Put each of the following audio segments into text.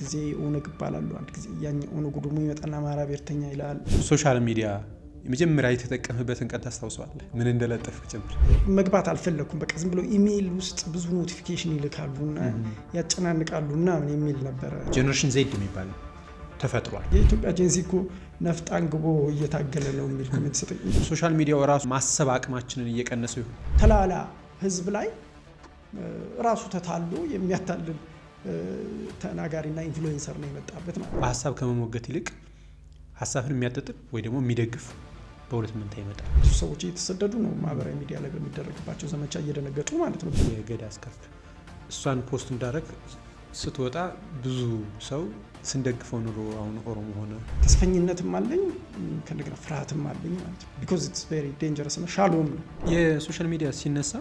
ጊዜ ኦነግ ይባላሉ፣ አንድ ጊዜ ያኛ ኦነግ ደግሞ ይመጣና አማራ ብሔርተኛ ይላል። ሶሻል ሚዲያ የመጀመሪያ የተጠቀምበትን ቀን ታስታውሳለህ? ምን እንደለጠፍክ ጭምር መግባት አልፈለኩም። በቃ ዝም ብሎ ኢሜይል ውስጥ ብዙ ኖቲፊኬሽን ይልካሉና ያጨናንቃሉና ምን የሚል ነበር። ጄነሬሽን ዜድ የሚባለው ተፈጥሯል። የኢትዮጵያ ጄንዚ እኮ ነፍጥ አንግቦ እየታገለ ነው የሚል ኮሜንት ሰጠኝ። ሶሻል ሚዲያው ራሱ ማሰብ አቅማችንን እየቀነሰው ይሁን ተላላ ህዝብ ላይ ራሱ ተታሎ የሚያታልል ተናጋሪና ኢንፍሉዌንሰር ነው የመጣበት ማለት ነው። በሀሳብ ከመሞገት ይልቅ ሀሳብን የሚያጠጥብ ወይ ደግሞ የሚደግፍ በሁለት መንታ ይመጣል። ብዙ ሰዎች እየተሰደዱ ነው ማህበራዊ ሚዲያ ላይ በሚደረግባቸው ዘመቻ እየደነገጡ ማለት ነው። የገዳ አስከፍ እሷን ፖስት እንዳደረግ ስትወጣ ብዙ ሰው ስንደግፈው ኑሮ አሁን ኦሮሞ ሆነ። ተስፈኝነትም አለኝ ከእንደገና ፍርሃትም አለኝ ማለት ነው። ቢኮዝ ኢትስ ቬሪ ዴንጀረስ ነው። ሻሎም ነው። የሶሻል ሚዲያ ሲነሳ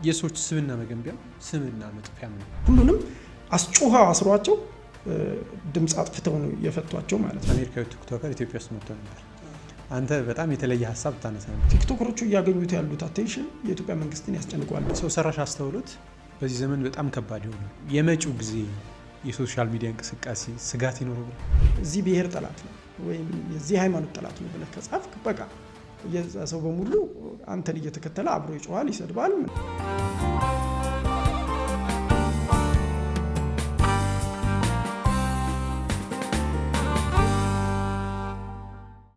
የሰዎች ስብና መገንቢያ ስምና መጥፊያም ነው። ሁሉንም አስጮሃ አስሯቸው ድምፅ አጥፍተው ነው የፈቷቸው ማለት ነው። አሜሪካዊ ቲክቶከር ኢትዮጵያ ውስጥ መጥቶ ነበር። አንተ በጣም የተለየ ሀሳብ ታነሳ ነው። ቲክቶከሮቹ እያገኙት ያሉት አቴንሽን የኢትዮጵያ መንግስትን ያስጨንቋል። ሰው ሰራሽ አስተውሎት በዚህ ዘመን በጣም ከባድ የሆነ የመጪው ጊዜ የሶሻል ሚዲያ እንቅስቃሴ ስጋት ይኖረው ብለህ እዚህ ብሔር ጠላት ነው ወይም የዚህ ሃይማኖት ጠላት ነው ብለህ ከጻፍክ በቃ የዛ ሰው በሙሉ አንተን እየተከተለ አብሮ ይጮሃል፣ ይሰድባል።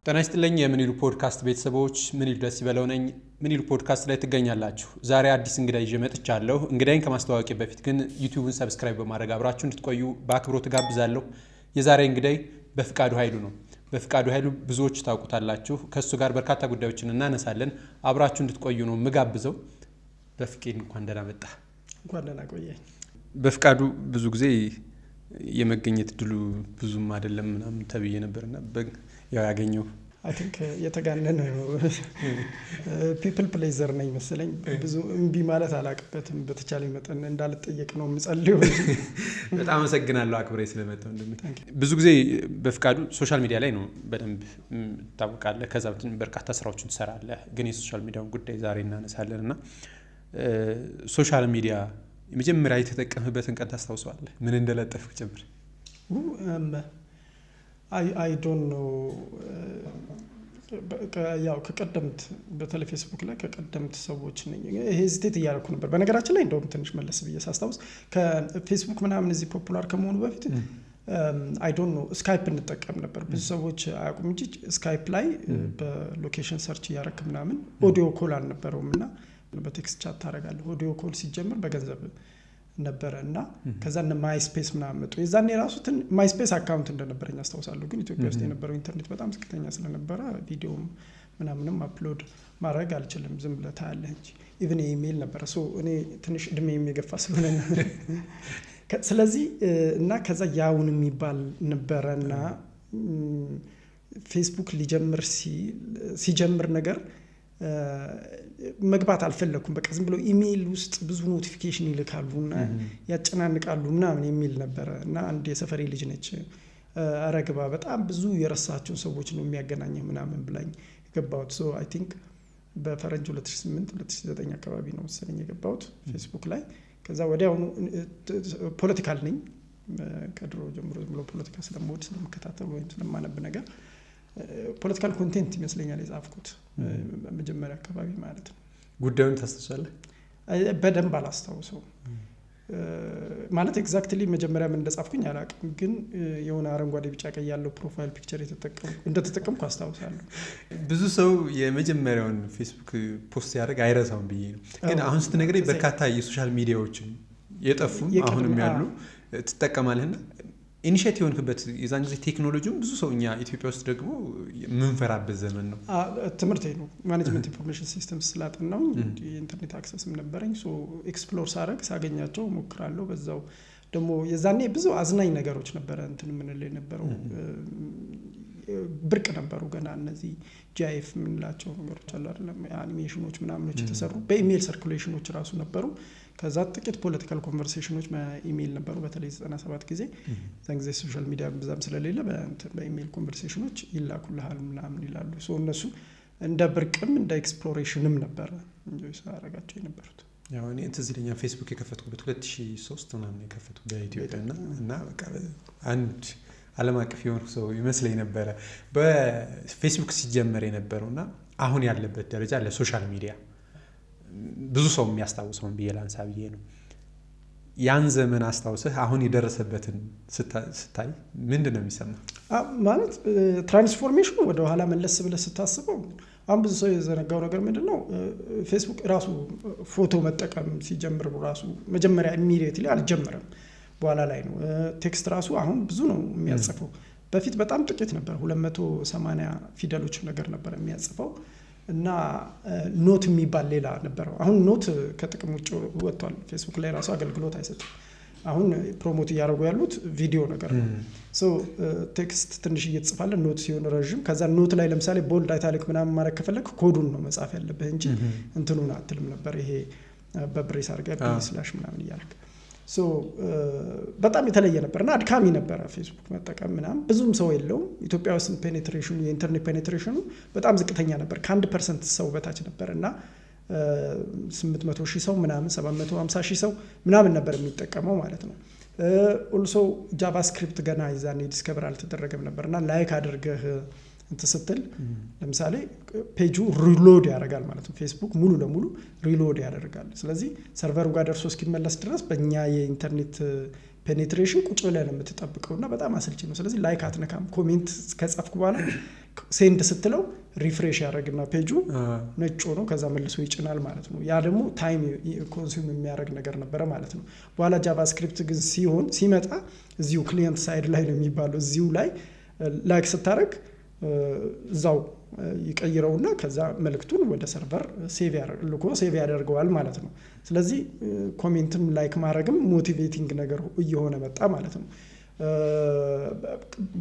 ጤና ይስጥልኝ የምን ይሉ ፖድካስት ቤተሰቦች፣ ምን ይሉ ደስ ይበለው ነኝ። ምን ይሉ ፖድካስት ላይ ትገኛላችሁ። ዛሬ አዲስ እንግዳ ይዤ መጥቻለሁ። እንግዳይን ከማስተዋወቂ በፊት ግን ዩቲዩብን ሰብስክራይብ በማድረግ አብራችሁ እንድትቆዩ በአክብሮት ጋብዛለሁ። የዛሬ እንግዳይ በፍቃዱ ኃይሉ ነው። በፍቃዱ ኃይሉ ብዙዎች ታውቁታላችሁ። ከሱ ጋር በርካታ ጉዳዮችን እናነሳለን። አብራችሁ እንድትቆዩ ነው ምጋብዘው። በፍቄድ እንኳን ደህና መጣ። እንኳን ደህና ቆየኝ። በፍቃዱ ብዙ ጊዜ የመገኘት ድሉ ብዙም አይደለም ምናምን ተብዬ ነበርና ያው ያገኘው አይ ቲንክ የተጋነነ ፒፕል ፕሌዘር ነኝ መሰለኝ። ብዙ እምቢ ማለት አላቅበትም። በተቻለ መጠን እንዳልጠየቅ ነው የምጸልየው። በጣም አመሰግናለሁ አክብሬ ስለመጣው። ብዙ ጊዜ በፍቃዱ ሶሻል ሚዲያ ላይ ነው በደንብ ታውቃለህ። ከዛ በርካታ ስራዎችን ትሰራለህ። ግን የሶሻል ሚዲያውን ጉዳይ ዛሬ እናነሳለን እና ሶሻል ሚዲያ የመጀመሪያ የተጠቀምበትን ቀን ታስታውሳለህ? ምን እንደለጠፍክ ጭምር አይ ዶንት ኖ። ያው ከቀደምት በተለይ ፌስቡክ ላይ ከቀደምት ሰዎች ነኝ ሄዚቴት እያደረኩ ነበር። በነገራችን ላይ እንደውም ትንሽ መለስ ብዬ ሳስታውስ ከፌስቡክ ምናምን እዚህ ፖፑላር ከመሆኑ በፊት አይ ዶንት ኖ ስካይፕ እንጠቀም ነበር። ብዙ ሰዎች አያውቁም እንጂ ስካይፕ ላይ በሎኬሽን ሰርች እያደረክ ምናምን ኦዲዮ ኮል አልነበረውም እና በቴክስት ቻት ታደርጋለህ። ኦዲዮ ኮል ሲጀምር በገንዘብ ነበረ እና ከዛ እነ ማይስፔስ ምናምን መጡ። የዛኔ ራሱ ማይስፔስ አካውንት እንደነበረኝ አስታውሳለሁ። ግን ኢትዮጵያ ውስጥ የነበረው ኢንተርኔት በጣም ዝቅተኛ ስለነበረ ቪዲዮም ምናምንም አፕሎድ ማድረግ አልችልም። ዝም ብለህ ታያለህ እንጂ ኢቭን ኢሜይል ነበረ። እኔ ትንሽ እድሜ የሚገፋ ስለሆነ ስለዚህ እና ከዛ ያውን የሚባል ነበረ እና ፌስቡክ ሲጀምር ነገር መግባት አልፈለኩም። በቃ ዝም ብሎ ኢሜይል ውስጥ ብዙ ኖቲፊኬሽን ይልካሉና ያጨናንቃሉ ምናምን የሚል ነበረ እና አንድ የሰፈሬ ልጅ ነች አረግባ በጣም ብዙ የረሳቸው ሰዎች ነው የሚያገናኘው ምናምን ብላኝ የገባሁት። አይ ቲንክ በፈረንጅ 2008-2009 አካባቢ ነው መሰለኝ የገባሁት ፌስቡክ ላይ። ከዛ ወዲያውኑ ፖለቲካል ነኝ ከድሮ ጀምሮ ዝም ብሎ ፖለቲካ ስለምወድ ስለምከታተል ወይም ስለማነብ ነገር ፖለቲካል ኮንቴንት ይመስለኛል የጻፍኩት መጀመሪያ አካባቢ ማለት ነው። ጉዳዩን ታስታውሳለህ? በደንብ አላስታውሰው ማለት ኤግዛክትሊ መጀመሪያ ምን እንደጻፍኩኝ አላውቅም። ግን የሆነ አረንጓዴ ቢጫ ቀይ ያለው ፕሮፋይል ፒክቸር እንደተጠቀምኩ አስታውሳለሁ። ብዙ ሰው የመጀመሪያውን ፌስቡክ ፖስት ያደርግ አይረሳውም ብዬ ነው። ግን አሁን ስትነግረኝ በርካታ የሶሻል ሚዲያዎችን የጠፉም አሁንም ያሉ ትጠቀማለህና ኢኒሼቲቭ የሆንክበት የዛን ጊዜ ቴክኖሎጂም ብዙ ሰው እኛ ኢትዮጵያ ውስጥ ደግሞ የምንፈራበት ዘመን ነው። ትምህርቴ ነው ማኔጅመንት ኢንፎርሜሽን ሲስተምስ ስላጠናው የኢንተርኔት አክሰስም ነበረኝ። ኤክስፕሎር ሳገኛቸው ሞክራለሁ። በዛው ደግሞ የዛኔ ብዙ አዝናኝ ነገሮች ነበረ እንትን የምንለው የነበረው ብርቅ ነበሩ ገና እነዚህ ጂአይኤፍ የምንላቸው ነገሮች አሉ አይደለም፣ አኒሜሽኖች ምናምኖች የተሰሩ በኢሜይል ሰርኩሌሽኖች ራሱ ነበሩ። ከዛ ጥቂት ፖለቲካል ኮንቨርሴሽኖች በኢሜይል ነበሩ። በተለይ 97 ጊዜ ዛን ጊዜ ሶሻል ሚዲያ ብዛም ስለሌለ በኢሜይል ኮንቨርሴሽኖች ይላኩልሃል ምናምን ይላሉ። እነሱ እንደ ብርቅም እንደ ኤክስፕሎሬሽንም ነበረ እንጆይ ሳደርጋቸው የነበሩት። ያው እኔ ትዝ ይለኛል ፌስቡክ የከፈትኩበት 2003 ምናምን የከፈትኩት በኢትዮጵያ እና በቃ አንድ ዓለም አቀፍ የሆነ ሰው ይመስለኝ ነበረ በፌስቡክ ሲጀመር የነበረውና አሁን ያለበት ደረጃ ለሶሻል ሚዲያ ብዙ ሰው የሚያስታውሰውን ብዬ ላንሳ ብዬ ነው። ያን ዘመን አስታውሰህ አሁን የደረሰበትን ስታይ ምንድን ነው የሚሰማው? ማለት ትራንስፎርሜሽኑ ወደ ኋላ መለስ ብለህ ስታስበው አሁን ብዙ ሰው የዘነጋው ነገር ምንድን ነው ፌስቡክ ራሱ ፎቶ መጠቀም ሲጀምር ራሱ መጀመሪያ ኢሚዲየትሊ አልጀመረም፣ በኋላ ላይ ነው። ቴክስት ራሱ አሁን ብዙ ነው የሚያጽፈው። በፊት በጣም ጥቂት ነበር፣ 280 ፊደሎች ነገር ነበር የሚያጽፈው እና ኖት የሚባል ሌላ ነበረው። አሁን ኖት ከጥቅም ውጭ ወጥቷል። ፌስቡክ ላይ ራሱ አገልግሎት አይሰጥም። አሁን ፕሮሞት እያደረጉ ያሉት ቪዲዮ ነገር ነው። ቴክስት ትንሽ እየተጽፋለ ኖት ሲሆን ረዥም፣ ከዛ ኖት ላይ ለምሳሌ ቦልድ አይታሊክ ምናምን ማድረግ ከፈለግ ኮዱን ነው መጻፍ ያለብህ እንጂ እንትኑን አትልም ነበር። ይሄ በብሬስ አድርገህ ስላሽ ምናምን እያልክ በጣም የተለየ ነበር እና አድካሚ ነበረ ፌስቡክ መጠቀም ምናምን። ብዙም ሰው የለውም ኢትዮጵያ ውስጥ ፔኔትሬሽኑ የኢንተርኔት ፔኔትሬሽኑ በጣም ዝቅተኛ ነበር። ከ1% ሰው በታች ነበር እና 800,000 ሰው ምናምን 750,000 ሰው ምናምን ነበር የሚጠቀመው ማለት ነው። ኦልሶ ጃቫስክሪፕት ገና ይዛኔ ዲስከቨር አልተደረገም ነበር እና ላይክ አድርገህ እንትን ስትል ለምሳሌ ፔጁ ሪሎድ ያደርጋል ማለት ነው። ፌስቡክ ሙሉ ለሙሉ ሪሎድ ያደርጋል። ስለዚህ ሰርቨሩ ጋር ደርሶ እስኪመለስ ድረስ በእኛ የኢንተርኔት ፔኔትሬሽን ቁጭ ብለን የምትጠብቀው እና በጣም አሰልቺ ነው። ስለዚህ ላይክ አትነካም። ኮሜንት ከጻፍኩ በኋላ ሴንድ ስትለው ሪፍሬሽ ያደርግና ፔጁ ነጭ ሆኖ ከዛ መልሶ ይጭናል ማለት ነው። ያ ደግሞ ታይም ኮንሱም የሚያደርግ ነገር ነበረ ማለት ነው። በኋላ ጃቫስክሪፕት ግን ሲመጣ እዚሁ ክሊየንት ሳይድ ላይ ነው የሚባለው። እዚሁ ላይ ላይክ ስታደርግ እዛው ይቀይረውና ከዛ መልእክቱን ወደ ሰርቨር ሴቭ ያደርገዋል ማለት ነው። ስለዚህ ኮሜንትም ላይክ ማድረግም ሞቲቬቲንግ ነገር እየሆነ መጣ ማለት ነው።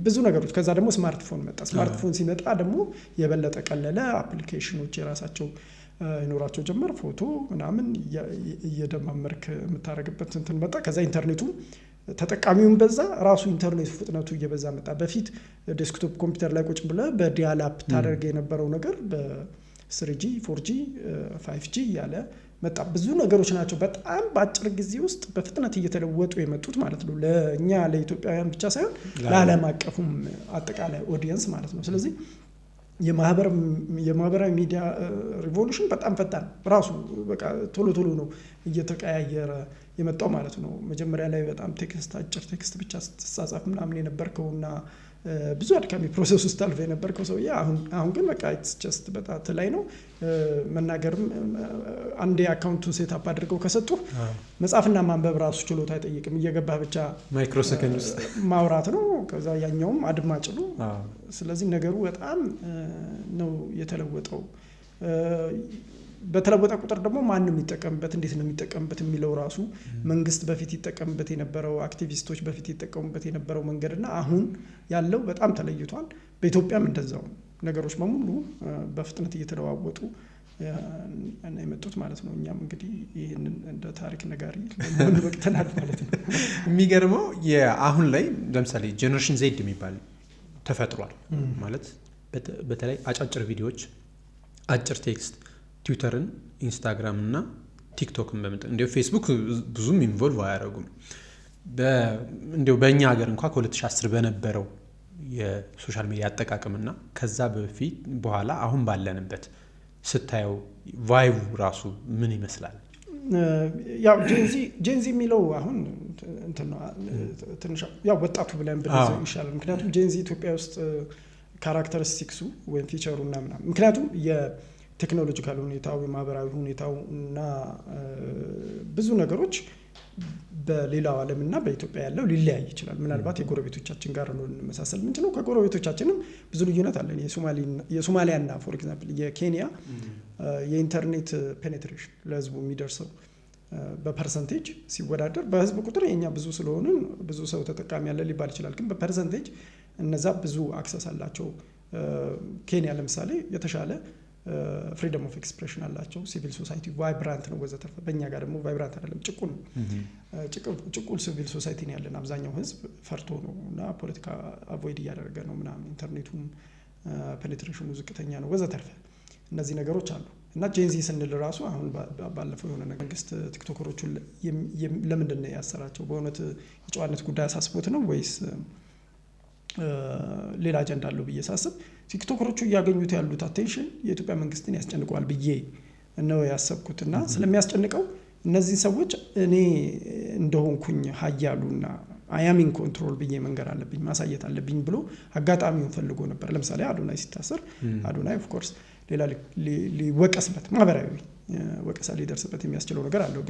ብዙ ነገሮች ከዛ ደግሞ ስማርትፎን መጣ። ስማርትፎን ሲመጣ ደግሞ የበለጠ ቀለለ። አፕሊኬሽኖች የራሳቸው ይኖራቸው ጀመር። ፎቶ ምናምን እየደማመርክ የምታደርግበት እንትን መጣ። ከዛ ኢንተርኔቱ ተጠቃሚውን በዛ፣ ራሱ ኢንተርኔት ፍጥነቱ እየበዛ መጣ። በፊት ዴስክቶፕ ኮምፒውተር ላይ ቁጭ ብለህ በዲያላፕ ታደርግ የነበረው ነገር በ3G 4G 5G እያለ መጣ። ብዙ ነገሮች ናቸው በጣም በአጭር ጊዜ ውስጥ በፍጥነት እየተለወጡ የመጡት ማለት ነው። ለእኛ ለኢትዮጵያውያን ብቻ ሳይሆን ለዓለም አቀፉም አጠቃላይ ኦዲየንስ ማለት ነው። ስለዚህ የማህበራዊ ሚዲያ ሪቮሉሽን በጣም ፈጣን ራሱ በቃ ቶሎ ነው እየተቀያየረ የመጣው ማለት ነው። መጀመሪያ ላይ በጣም አጭር ቴክስት ብቻ ስትጻጻፍ ምናምን የነበርከውና ብዙ አድካሚ ፕሮሰስ ውስጥ አልፈ የነበርከው ሰውዬ አሁን ግን በቃ ኢትስ ጀስት በጣት ላይ ነው። መናገርም አንዴ አካውንቱን ሴት አፕ አድርገው ከሰጡ መጻፍና ማንበብ ራሱ ችሎታ አይጠይቅም። እየገባህ ብቻ ማይክሮ ሰከንድ ውስጥ ማውራት ነው። ከዛ ያኛውም አድማጭ ነው። ስለዚህ ነገሩ በጣም ነው የተለወጠው። በተለወጠ ቁጥር ደግሞ ማን ነው የሚጠቀምበት፣ እንዴት ነው የሚጠቀምበት የሚለው ራሱ መንግስት በፊት ይጠቀምበት የነበረው አክቲቪስቶች በፊት ይጠቀሙበት የነበረው መንገድና አሁን ያለው በጣም ተለይቷል። በኢትዮጵያም እንደዛው ነገሮች በሙሉ በፍጥነት እየተለዋወጡ እና የመጡት ማለት ነው። እኛም እንግዲህ ይህንን እንደ ታሪክ ነጋሪ ለምን ወቅተናል ማለት ነው። የሚገርመው አሁን ላይ ለምሳሌ ጄኔሬሽን ዜድ የሚባል ተፈጥሯል ማለት በተለይ አጫጭር ቪዲዮዎች፣ አጭር ቴክስት ትዊተርን፣ ኢንስታግራም እና ቲክቶክን በመጠቀም እንዲሁ ፌስቡክ ብዙም ኢንቮልቭ አያደርጉም። እንዲሁ በእኛ ሀገር እንኳ ከ2010 በነበረው የሶሻል ሚዲያ አጠቃቀምና ከዛ በፊት በኋላ አሁን ባለንበት ስታየው ቫይቡ ራሱ ምን ይመስላል? ያው ጄንዚ የሚለው አሁን ትንሽ ያው ወጣቱ ብለን ብንይዘው ይሻላል። ምክንያቱም ጄንዚ ኢትዮጵያ ውስጥ ካራክተሪስቲክሱ ወይም ፊቸሩ እና ምናምን ምክንያቱም ቴክኖሎጂካል ሁኔታው የማህበራዊ ሁኔታው እና ብዙ ነገሮች በሌላው ዓለምና በኢትዮጵያ ያለው ሊለያይ ይችላል። ምናልባት የጎረቤቶቻችን ጋር ነው ልንመሳሰል የምንችለው። ከጎረቤቶቻችንም ብዙ ልዩነት አለን። የሶማሊያና ፎር ኤግዛምፕል የኬንያ የኢንተርኔት ፔኔትሬሽን ለህዝቡ የሚደርሰው በፐርሰንቴጅ ሲወዳደር በህዝብ ቁጥር የኛ ብዙ ስለሆነ ብዙ ሰው ተጠቃሚ ያለ ሊባል ይችላል። ግን በፐርሰንቴጅ እነዛ ብዙ አክሰስ አላቸው። ኬንያ ለምሳሌ የተሻለ ፍሪደም ኦፍ ኤክስፕሬሽን አላቸው። ሲቪል ሶሳይቲ ቫይብራንት ነው ወዘተርፈ። በእኛ ጋር ደግሞ ቫይብራንት አይደለም፣ ጭቁን ሲቪል ሶሳይቲ ነው ያለን። አብዛኛው ህዝብ ፈርቶ ነው እና ፖለቲካ አቮይድ እያደረገ ነው ምናምን። ኢንተርኔቱም ፔኔትሬሽኑ ዝቅተኛ ነው ወዘተርፈ። እነዚህ ነገሮች አሉ። እና ጄንዚ ስንል ራሱ አሁን ባለፈው የሆነ መንግስት ቲክቶከሮቹ ለምንድን ነው ያሰራቸው? በእውነት የጨዋነት ጉዳይ አሳስቦት ነው ወይስ ሌላ አጀንዳ አለው ብዬ ሳስብ ቲክቶከሮቹ እያገኙት ያሉት አቴንሽን የኢትዮጵያ መንግስትን ያስጨንቀዋል ብዬ ነው ያሰብኩት። እና ስለሚያስጨንቀው እነዚህ ሰዎች እኔ እንደሆንኩኝ ሀያሉና አያሚን ኮንትሮል ብዬ መንገር አለብኝ ማሳየት አለብኝ ብሎ አጋጣሚውን ፈልጎ ነበር። ለምሳሌ አዶናይ ሲታሰር አዶናይ ኦፍ ኮርስ ሌላ ሊወቀስበት ማህበራዊ ወቀሳ ሊደርስበት የሚያስችለው ነገር አለው።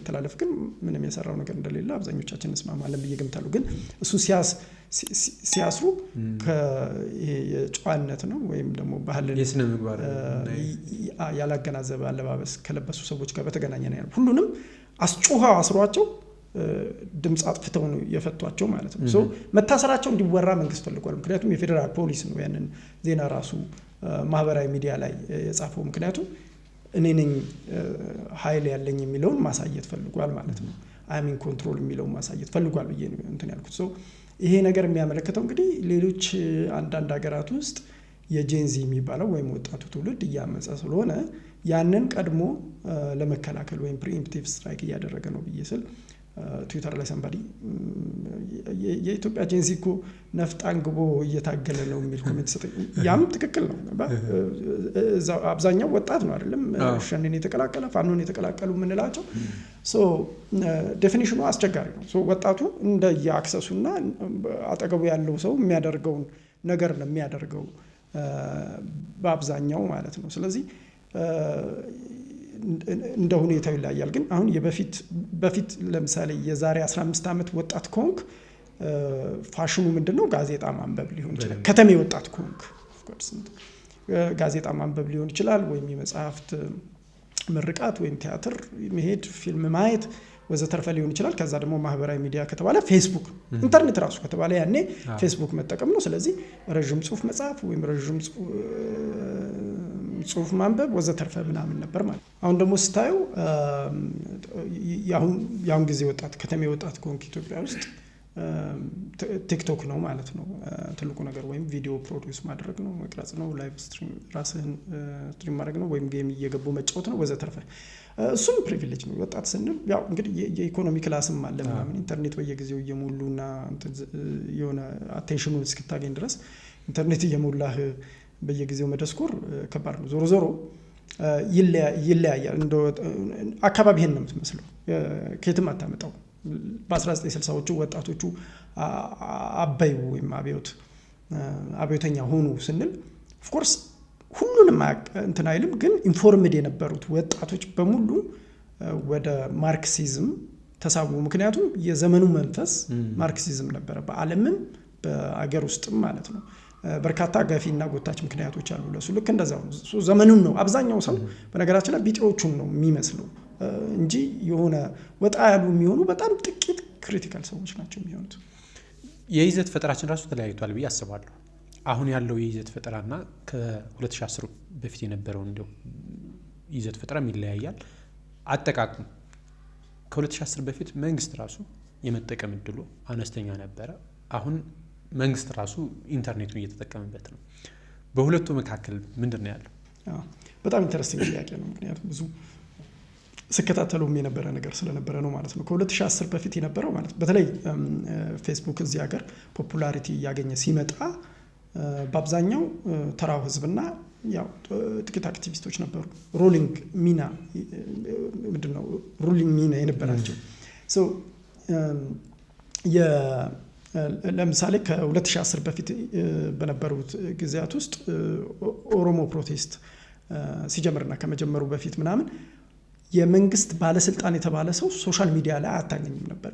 ተላለፍ ግን ምንም የሰራው ነገር እንደሌለ አብዛኞቻችን እንስማማለን ብዬ ገምታለሁ። ግን እሱ ሲያስሩ የጨዋነት ነው ወይም ደግሞ ባህልን የስነ ምግባር ያላገናዘበ አለባበስ ከለበሱ ሰዎች ጋር በተገናኘ ነው ያለው። ሁሉንም አስጮሃ አስሯቸው ድምፅ አጥፍተው ነው የፈቷቸው ማለት ነው። መታሰራቸው እንዲወራ መንግስት ፈልጓል። ምክንያቱም የፌዴራል ፖሊስ ነው ያንን ዜና ራሱ ማህበራዊ ሚዲያ ላይ የጻፈው። ምክንያቱም እኔ ነኝ ኃይል ያለኝ የሚለውን ማሳየት ፈልጓል ማለት ነው። አሚን ኮንትሮል የሚለውን ማሳየት ፈልጓል ብዬ ነው እንትን ያልኩት። ይሄ ነገር የሚያመለክተው እንግዲህ ሌሎች አንዳንድ ሀገራት ውስጥ የጄንዚ የሚባለው ወይም ወጣቱ ትውልድ እያመፀ ስለሆነ ያንን ቀድሞ ለመከላከል ወይም ፕሪኤምፕቲቭ ስትራይክ እያደረገ ነው ብዬ ስል ትዊተር ላይ ሰንባዲ የኢትዮጵያ ጄንዚ እኮ ነፍጥ አንግቦ እየታገለ ነው የሚል ኮሜንት ሰጠኝ። ያም ትክክል ነው። አብዛኛው ወጣት ነው አይደለም ሸኔን የተቀላቀለ ፋኖን የተቀላቀሉ የምንላቸው። ዴፊኒሽኑ አስቸጋሪ ነው። ወጣቱ እንደ የአክሰሱና አጠገቡ ያለው ሰው የሚያደርገውን ነገር ነው የሚያደርገው በአብዛኛው ማለት ነው። ስለዚህ እንደ ሁኔታው ይለያያል። ግን አሁን በፊት ለምሳሌ የዛሬ 15 ዓመት ወጣት ኮንክ ፋሽኑ ምንድነው? ጋዜጣ ማንበብ ሊሆን ይችላል። ከተሜ ወጣት ኮንክ ጋዜጣ ማንበብ ሊሆን ይችላል፣ ወይም የመጽሐፍት ምርቃት ወይም ቲያትር መሄድ፣ ፊልም ማየት ወዘተርፈ ሊሆን ይችላል። ከዛ ደግሞ ማህበራዊ ሚዲያ ከተባለ ፌስቡክ፣ ኢንተርኔት ራሱ ከተባለ ያኔ ፌስቡክ መጠቀም ነው። ስለዚህ ረዥም ጽሁፍ መጽሐፍ ወይም ረዥም ጽሁፍ ማንበብ ወዘተርፈ ምናምን ነበር ማለት። አሁን ደግሞ ስታዩ የአሁን ጊዜ ወጣት ከተሜ ወጣት ኮንክ ኢትዮጵያ ውስጥ ቲክቶክ ነው ማለት ነው ትልቁ ነገር፣ ወይም ቪዲዮ ፕሮዲውስ ማድረግ ነው፣ መቅረጽ ነው፣ ላይቭ ስትሪም ራስህን ስትሪም ማድረግ ነው፣ ወይም ጌም እየገቡ መጫወት ነው ወዘተርፈ። እሱም ፕሪቪሌጅ ነው ወጣት ስንል። ያው እንግዲህ የኢኮኖሚ ክላስም አለ ምናምን ኢንተርኔት በየጊዜው እየሞሉና የሆነ አቴንሽኑን እስክታገኝ ድረስ ኢንተርኔት እየሞላህ በየጊዜው መደስኮር ከባድ ነው። ዞሮ ዞሮ ይለያያል። እንደ አካባቢ ይሄን ነው የምትመስለው፣ ከየትም አታመጣው። በ1960ዎቹ ወጣቶቹ አበዩ ወይም አብዮተኛ ሆኑ ስንል ኦፍኮርስ ሁሉንም እንትን አይልም፣ ግን ኢንፎርምድ የነበሩት ወጣቶች በሙሉ ወደ ማርክሲዝም ተሳቡ። ምክንያቱም የዘመኑ መንፈስ ማርክሲዝም ነበረ፣ በዓለምም በአገር ውስጥም ማለት ነው። በርካታ ገፊና ጎታች ምክንያቶች አሉ ለሱ። ልክ እንደዛው ነው ዘመኑን ነው አብዛኛው ሰው በነገራችን ላይ ቢጤዎቹን ነው የሚመስለው እንጂ የሆነ ወጣ ያሉ የሚሆኑ በጣም ጥቂት ክሪቲካል ሰዎች ናቸው የሚሆኑት። የይዘት ፈጠራችን ራሱ ተለያይቷል ብዬ አስባለሁ። አሁን ያለው የይዘት ፈጠራና ከ2010 በፊት የነበረው እንደው ይዘት ፈጠራም ይለያያል። አጠቃቀም ከ2010 በፊት መንግስት ራሱ የመጠቀም እድሉ አነስተኛ ነበረ። አሁን መንግስት ራሱ ኢንተርኔቱን እየተጠቀመበት ነው። በሁለቱ መካከል ምንድን ነው ያለው? በጣም ኢንተረስቲንግ ጥያቄ ነው። ምክንያቱም ብዙ ስከታተሉም የነበረ ነገር ስለነበረ ነው ማለት ነው። ከ2010 በፊት የነበረው ማለት በተለይ ፌስቡክ እዚህ ሀገር ፖፑላሪቲ እያገኘ ሲመጣ በአብዛኛው ተራው ህዝብና ያው ጥቂት አክቲቪስቶች ነበሩ ሩሊንግ ሚና የነበራቸው። ለምሳሌ ከ2010 በፊት በነበሩት ጊዜያት ውስጥ ኦሮሞ ፕሮቴስት ሲጀምርና ከመጀመሩ በፊት ምናምን የመንግስት ባለስልጣን የተባለ ሰው ሶሻል ሚዲያ ላይ አታገኝም ነበረ።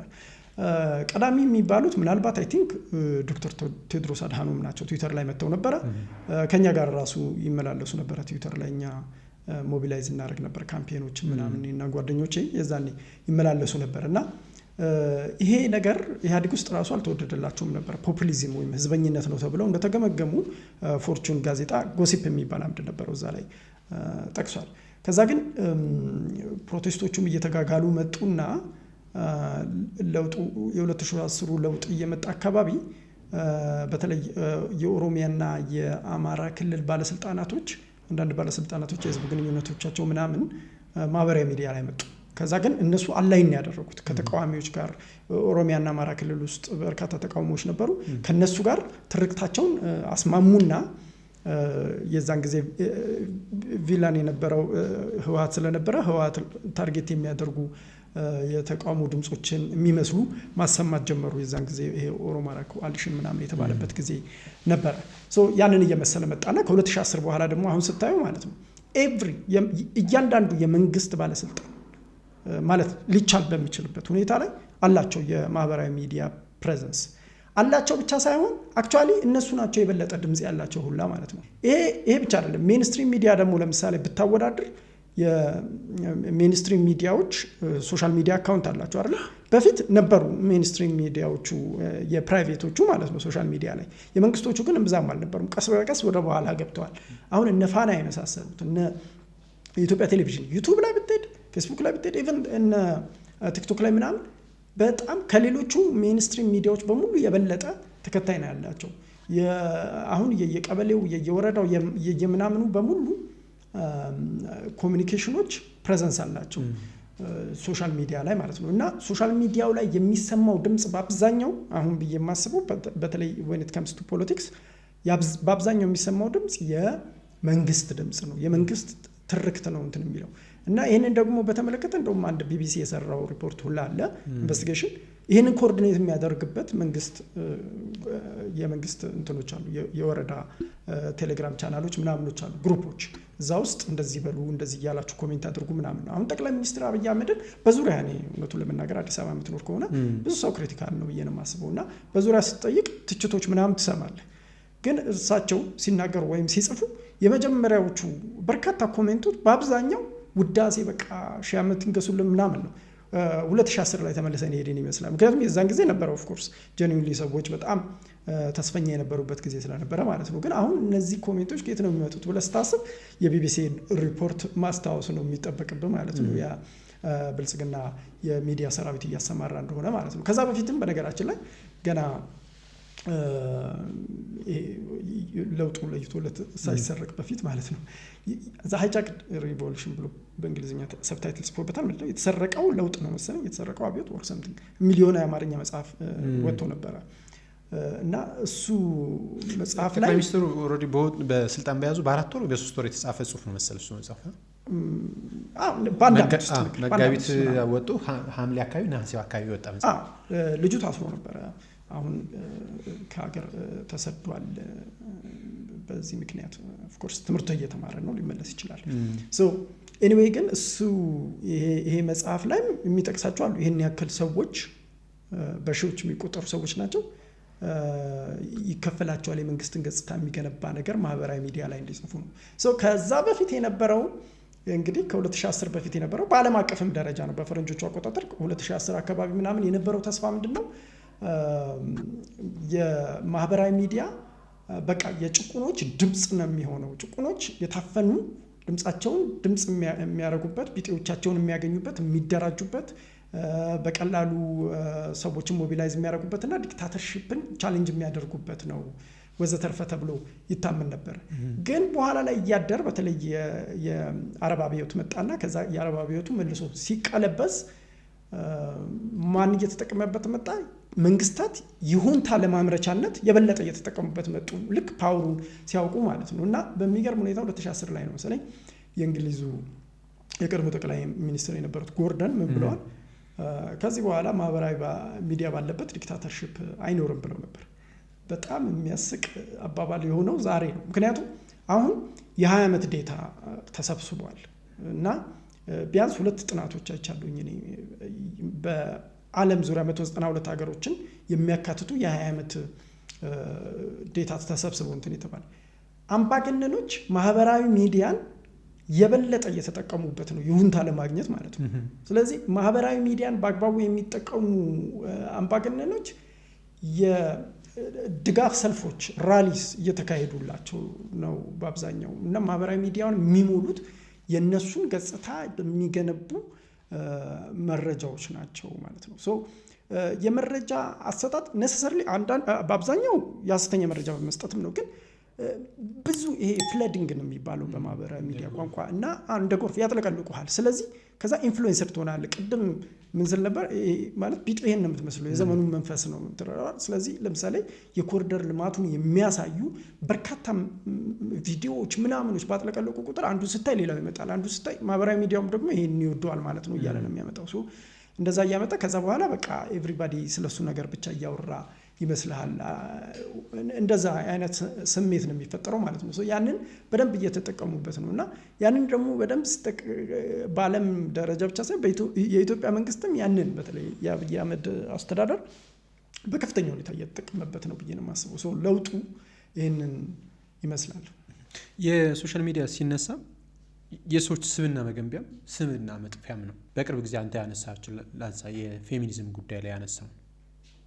ቀዳሚ የሚባሉት ምናልባት አይ ቲንክ ዶክተር ቴዎድሮስ አድሃኖም ናቸው። ትዊተር ላይ መጥተው ነበረ፣ ከኛ ጋር ራሱ ይመላለሱ ነበረ። ትዊተር ላይ እኛ ሞቢላይዝ እናደርግ ነበር ካምፔኖች ምናምን እና ጓደኞቼ የዛኔ ይመላለሱ ነበር። እና ይሄ ነገር ኢህአዴግ ውስጥ ራሱ አልተወደደላቸውም ነበር። ፖፑሊዝም ወይም ህዝበኝነት ነው ተብለው እንደተገመገሙ ፎርቹን ጋዜጣ ጎሲፕ የሚባል አምድ ነበረው እዛ ላይ ጠቅሷል። ከዛ ግን ፕሮቴስቶቹም እየተጋጋሉ መጡና ለውጡ የ2010 ለውጥ እየመጣ አካባቢ በተለይ የኦሮሚያና የአማራ ክልል ባለስልጣናቶች አንዳንድ ባለስልጣናቶች የህዝብ ግንኙነቶቻቸው ምናምን ማህበራዊ ሚዲያ ላይ መጡ። ከዛ ግን እነሱ አላይን ያደረጉት ከተቃዋሚዎች ጋር ኦሮሚያና አማራ ክልል ውስጥ በርካታ ተቃውሞዎች ነበሩ። ከነሱ ጋር ትርክታቸውን አስማሙና የዛን ጊዜ ቪላን የነበረው ህወሓት ስለነበረ ህወሓት ታርጌት የሚያደርጉ የተቃውሞ ድምጾችን የሚመስሉ ማሰማት ጀመሩ። የዛን ጊዜ ይሄ ኦሮማራ ኮአሊሽን ምናምን የተባለበት ጊዜ ነበረ። ያንን እየመሰለ መጣና ከ2010 በኋላ ደግሞ አሁን ስታዩ ማለት ነው እያንዳንዱ የመንግስት ባለስልጣን ማለት ሊቻል በሚችልበት ሁኔታ ላይ አላቸው የማህበራዊ ሚዲያ ፕሬዘንስ አላቸው ብቻ ሳይሆን አክቹአሊ እነሱ ናቸው የበለጠ ድምጽ ያላቸው ሁላ ማለት ነው። ይሄ ብቻ አይደለም። ሜንስትሪም ሚዲያ ደግሞ ለምሳሌ ብታወዳድር የሜንስትሪም ሚዲያዎች ሶሻል ሚዲያ አካውንት አላቸው አይደል? በፊት ነበሩ ሜንስትሪም ሚዲያዎቹ የፕራይቬቶቹ ማለት ነው ሶሻል ሚዲያ ላይ። የመንግስቶቹ ግን እምብዛም አልነበሩም። ቀስ በቀስ ወደ በኋላ ገብተዋል። አሁን እነ ፋና የመሳሰሉት እነ የኢትዮጵያ ቴሌቪዥን ዩቲዩብ ላይ ብትሄድ፣ ፌስቡክ ላይ ብትሄድ፣ ኢቨን እነ ቲክቶክ ላይ ምናምን በጣም ከሌሎቹ ሜንስትሪም ሚዲያዎች በሙሉ የበለጠ ተከታይ ነው ያላቸው። አሁን የቀበሌው የወረዳው የምናምኑ በሙሉ ኮሚኒኬሽኖች ፕሬዘንስ አላቸው ሶሻል ሚዲያ ላይ ማለት ነው። እና ሶሻል ሚዲያው ላይ የሚሰማው ድምጽ በአብዛኛው አሁን ብዬ የማስበው በተለይ when it comes to politics በአብዛኛው የሚሰማው ድምጽ የመንግስት ድምጽ ነው። የመንግስት ትርክት ነው እንትን የሚለው እና ይሄንን ደግሞ በተመለከተ እንደውም አንድ ቢቢሲ የሰራው ሪፖርት ሁላ አለ ኢንቨስቲጌሽን ይሄንን ኮኦርዲኔት የሚያደርግበት የመንግስት እንትኖች አሉ፣ የወረዳ ቴሌግራም ቻናሎች ምናምኖች አሉ፣ ግሩፖች። እዛ ውስጥ እንደዚህ በሉ እንደዚህ እያላችሁ ኮሜንት አድርጉ ምናምን። አሁን ጠቅላይ ሚኒስትር አብይ አህመድን በዙሪያ እኔ እውነቱን ለመናገር አዲስ አበባ የምትኖር ከሆነ ብዙ ሰው ክሪቲካል ነው ብዬ ነው የማስበው እና በዙሪያ ስትጠይቅ ትችቶች ምናምን ትሰማለህ። ግን እሳቸው ሲናገሩ ወይም ሲጽፉ የመጀመሪያዎቹ በርካታ ኮሜንቶች በአብዛኛው ውዳሴ በቃ ሺህ ዓመት እንገሱልን ምናምን ነው። 2010 ላይ ተመልሰን ሄድን ይመስላል። ምክንያቱም የዛን ጊዜ ነበረ ኦፍ ኮርስ ጀኒውንሊ ሰዎች በጣም ተስፈኛ የነበሩበት ጊዜ ስለነበረ ማለት ነው። ግን አሁን እነዚህ ኮሜንቶች ከየት ነው የሚመጡት ብለህ ስታስብ የቢቢሲ ሪፖርት ማስታወስ ነው የሚጠበቅብህ ማለት ነው። ያ ብልጽግና የሚዲያ ሰራዊት እያሰማራ እንደሆነ ማለት ነው። ከዛ በፊትም በነገራችን ላይ ገና ለውጡ ለይቶለት ሳይሰረቅ በፊት ማለት ነው ዘ ሃይጃክድ ሪቮሉሽን ብሎ በእንግሊዝኛ ሰብታይትል ጽፎበታል። ምንድነው የተሰረቀው ለውጥ ነው መሰለኝ የተሰረቀው አብዮት ወር ሰምቲንግ ሚሊዮን የአማርኛ መጽሐፍ ወጥቶ ነበረ እና እሱ መጽሐፍ ላይ ጠቅላይ ሚኒስትሩ ኦልሬዲ በስልጣን በያዙ በ4 ወር በ3 ወር የተጻፈ ጽሁፍ ነው መሰለኝ እሱ መጽሐፍ መጋቢት ወጡ ሐምሌ አካባቢ ነሐሴ አካባቢ ወጣ መጽሐፍ። ልጁ ታስሮ ነበረ። አሁን ከሀገር ተሰዷል። በዚህ ምክንያት ኦፍ ኮርስ ትምህርቱ እየተማረ ነው፣ ሊመለስ ይችላል። ኤኒዌይ ግን እሱ ይሄ መጽሐፍ ላይ የሚጠቅሳቸው አሉ። ይሄን ያክል ሰዎች በሺዎች የሚቆጠሩ ሰዎች ናቸው ይከፈላቸዋል የመንግስትን ገጽታ የሚገነባ ነገር ማህበራዊ ሚዲያ ላይ እንዲጽፉ ነው። ከዛ በፊት የነበረው እንግዲህ ከ2010 በፊት የነበረው በዓለም አቀፍም ደረጃ ነው በፈረንጆቹ አቆጣጠር 2010 አካባቢ ምናምን የነበረው ተስፋ ምንድነው የማህበራዊ ሚዲያ በቃ የጭቁኖች ድምጽ ነው የሚሆነው። ጭቁኖች የታፈኑ ድምጻቸውን ድምጽ የሚያደርጉበት፣ ቢጤዎቻቸውን የሚያገኙበት፣ የሚደራጁበት፣ በቀላሉ ሰዎችን ሞቢላይዝ የሚያደርጉበትና ዲክታተርሺፕን ቻሌንጅ የሚያደርጉበት ነው ወዘተርፈ ተብሎ ይታመን ነበር። ግን በኋላ ላይ እያደር በተለይ የአረብ አብዮት መጣና ከዛ የአረብ አብዮቱ መልሶ ሲቀለበስ ማን እየተጠቀመበት መጣ? መንግስታት ይሁንታ ለማምረቻነት የበለጠ እየተጠቀሙበት መጡ። ልክ ፓወሩን ሲያውቁ ማለት ነው። እና በሚገርም ሁኔታ 2010 ላይ ነው መሰለኝ የእንግሊዙ የቀድሞ ጠቅላይ ሚኒስትር የነበሩት ጎርደን ምን ብለዋል? ከዚህ በኋላ ማህበራዊ ሚዲያ ባለበት ዲክታተርሺፕ አይኖርም ብለው ነበር። በጣም የሚያስቅ አባባል የሆነው ዛሬ ነው። ምክንያቱም አሁን የ20 ዓመት ዴታ ተሰብስቧል እና ቢያንስ 2 ጥናቶች አይቻሉኝ እኔ በዓለም ዙሪያ 192 ሀገሮችን የሚያካትቱ የ20 ዓመት ዴታ ተሰብስበው እንትን የተባለ አምባገነኖች ማህበራዊ ሚዲያን የበለጠ እየተጠቀሙበት ነው ይሁንታ ለማግኘት ማለት ነው። ስለዚህ ማህበራዊ ሚዲያን በአግባቡ የሚጠቀሙ አምባገነኖች የድጋፍ ሰልፎች ራሊስ እየተካሄዱላቸው ነው በአብዛኛው እና ማህበራዊ ሚዲያውን የሚሞሉት የነሱን ገጽታ የሚገነቡ መረጃዎች ናቸው ማለት ነው። የመረጃ አሰጣጥ ነሰሰርሊ በአብዛኛው የሐሰተኛ መረጃ በመስጠትም ነው። ግን ብዙ ይሄ ፍለዲንግ ነው የሚባለው በማህበራዊ ሚዲያ ቋንቋ እና እንደ ጎርፍ ያጥለቀልቁሃል። ስለዚህ ከዛ ኢንፍሉዌንሰር ትሆናለህ። ቅድም ምን ስል ነበር ማለት ቢጤህን ነው የምትመስለው፣ የዘመኑን መንፈስ ነው የምትረዳው። ስለዚህ ለምሳሌ የኮሪደር ልማቱን የሚያሳዩ በርካታ ቪዲዮዎች ምናምኖች ባጥለቀለቁ ቁጥር አንዱ ስታይ ሌላው ይመጣል፣ አንዱ ስታይ ማህበራዊ ሚዲያውም ደግሞ ይሄን ይወደዋል ማለት ነው እያለ ነው የሚያመጣው። እንደዛ እያመጣ ከዛ በኋላ በቃ ኤቭሪባዲ ስለሱ ነገር ብቻ እያወራ ይመስልሃል። እንደዛ አይነት ስሜት ነው የሚፈጠረው ማለት ነው። ያንን በደንብ እየተጠቀሙበት ነው እና ያንን ደግሞ በደንብ በዓለም ደረጃ ብቻ ሳይሆን የኢትዮጵያ መንግስትም ያንን በተለይ የአብይ አህመድ አስተዳደር በከፍተኛ ሁኔታ እየተጠቀመበት ነው ብዬ ነው የማስበው። ለውጡ ይህንን ይመስላል። የሶሻል ሚዲያ ሲነሳ የሰዎች ስብና መገንቢያም ስምና መጥፊያም ነው። በቅርብ ጊዜ አንተ ያነሳቸው ላንሳ፣ የፌሚኒዝም ጉዳይ ላይ ያነሳው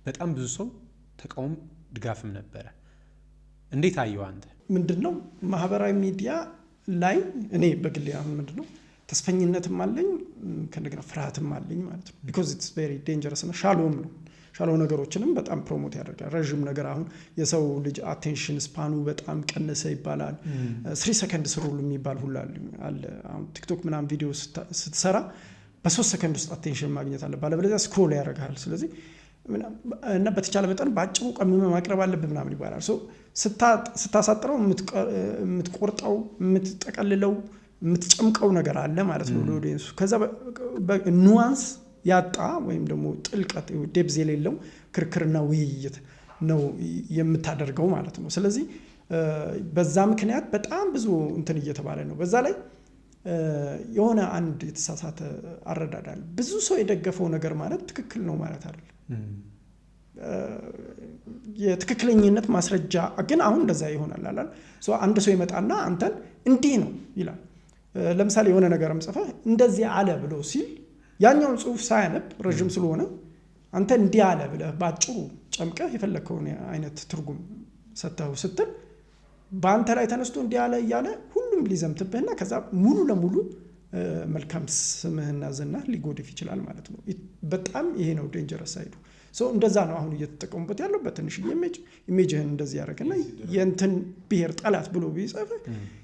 በጣም ብዙ ሰው ተቃውሞ ድጋፍም ነበረ። እንዴት አየው አንተ? ምንድነው ማህበራዊ ሚዲያ ላይ እኔ በግሌ አሁን ምንድነው ተስፈኝነትም አለኝ ከእንደገና ፍርሃትም አለኝ ማለት ነው። ቢኮዝ ኢትስ ቬሪ ዴንጀረስ ነው። ሻሎም ነው። ሻሎ ነገሮችንም በጣም ፕሮሞት ያደርጋል። ረዥም ነገር አሁን የሰው ልጅ አቴንሽን ስፓኑ በጣም ቀነሰ ይባላል። 3 ሰከንድስ ሩል የሚባል ሁላ አለ። አሁን ቲክቶክ ምናምን ቪዲዮ ስትሰራ በ3 ሰከንድ ውስጥ አቴንሽን ማግኘት አለ፣ ባለበለዚያ ስክሮል ያደርጋል። ስለዚህ እና በተቻለ መጠን በአጭሩ ቀምመ ማቅረብ አለብህ ምናምን ይባላል። ስታሳጥረው የምትቆርጠው የምትጠቀልለው የምትጨምቀው ነገር አለ ማለት ነው ለኦዲየንሱ። ከዛ ኑዋንስ ያጣ ወይም ደግሞ ጥልቀት ዴፕዝ የሌለው ክርክርና ውይይት ነው የምታደርገው ማለት ነው። ስለዚህ በዛ ምክንያት በጣም ብዙ እንትን እየተባለ ነው። በዛ ላይ የሆነ አንድ የተሳሳተ አረዳዳል። ብዙ ሰው የደገፈው ነገር ማለት ትክክል ነው ማለት አይደለም። የትክክለኝነት ማስረጃ ግን አሁን እንደዛ ይሆናል አላል። አንድ ሰው ይመጣና አንተን እንዲህ ነው ይላል። ለምሳሌ የሆነ ነገርም ጽፈህ እንደዚህ አለ ብሎ ሲል ያኛውን ጽሁፍ ሳያነብ ረጅም ስለሆነ አንተ እንዲህ አለ ብለህ ባጭሩ ጨምቀህ የፈለከውን አይነት ትርጉም ሰጥተው ስትል በአንተ ላይ ተነስቶ እንዲህ አለ እያለ ሁሉም ሊዘምትብህና ከዛ ሙሉ ለሙሉ መልካም ስምህና ዝናህ ሊጎድፍ ይችላል ማለት ነው። በጣም ይሄ ነው ዴንጀረስ ሳይዱ። እንደዛ ነው አሁን እየተጠቀሙበት ያለው። በትንሽ ኢሜጅህን እንደዚህ ያደረግና የእንትን ብሔር ጠላት ብሎ ቢጽፍ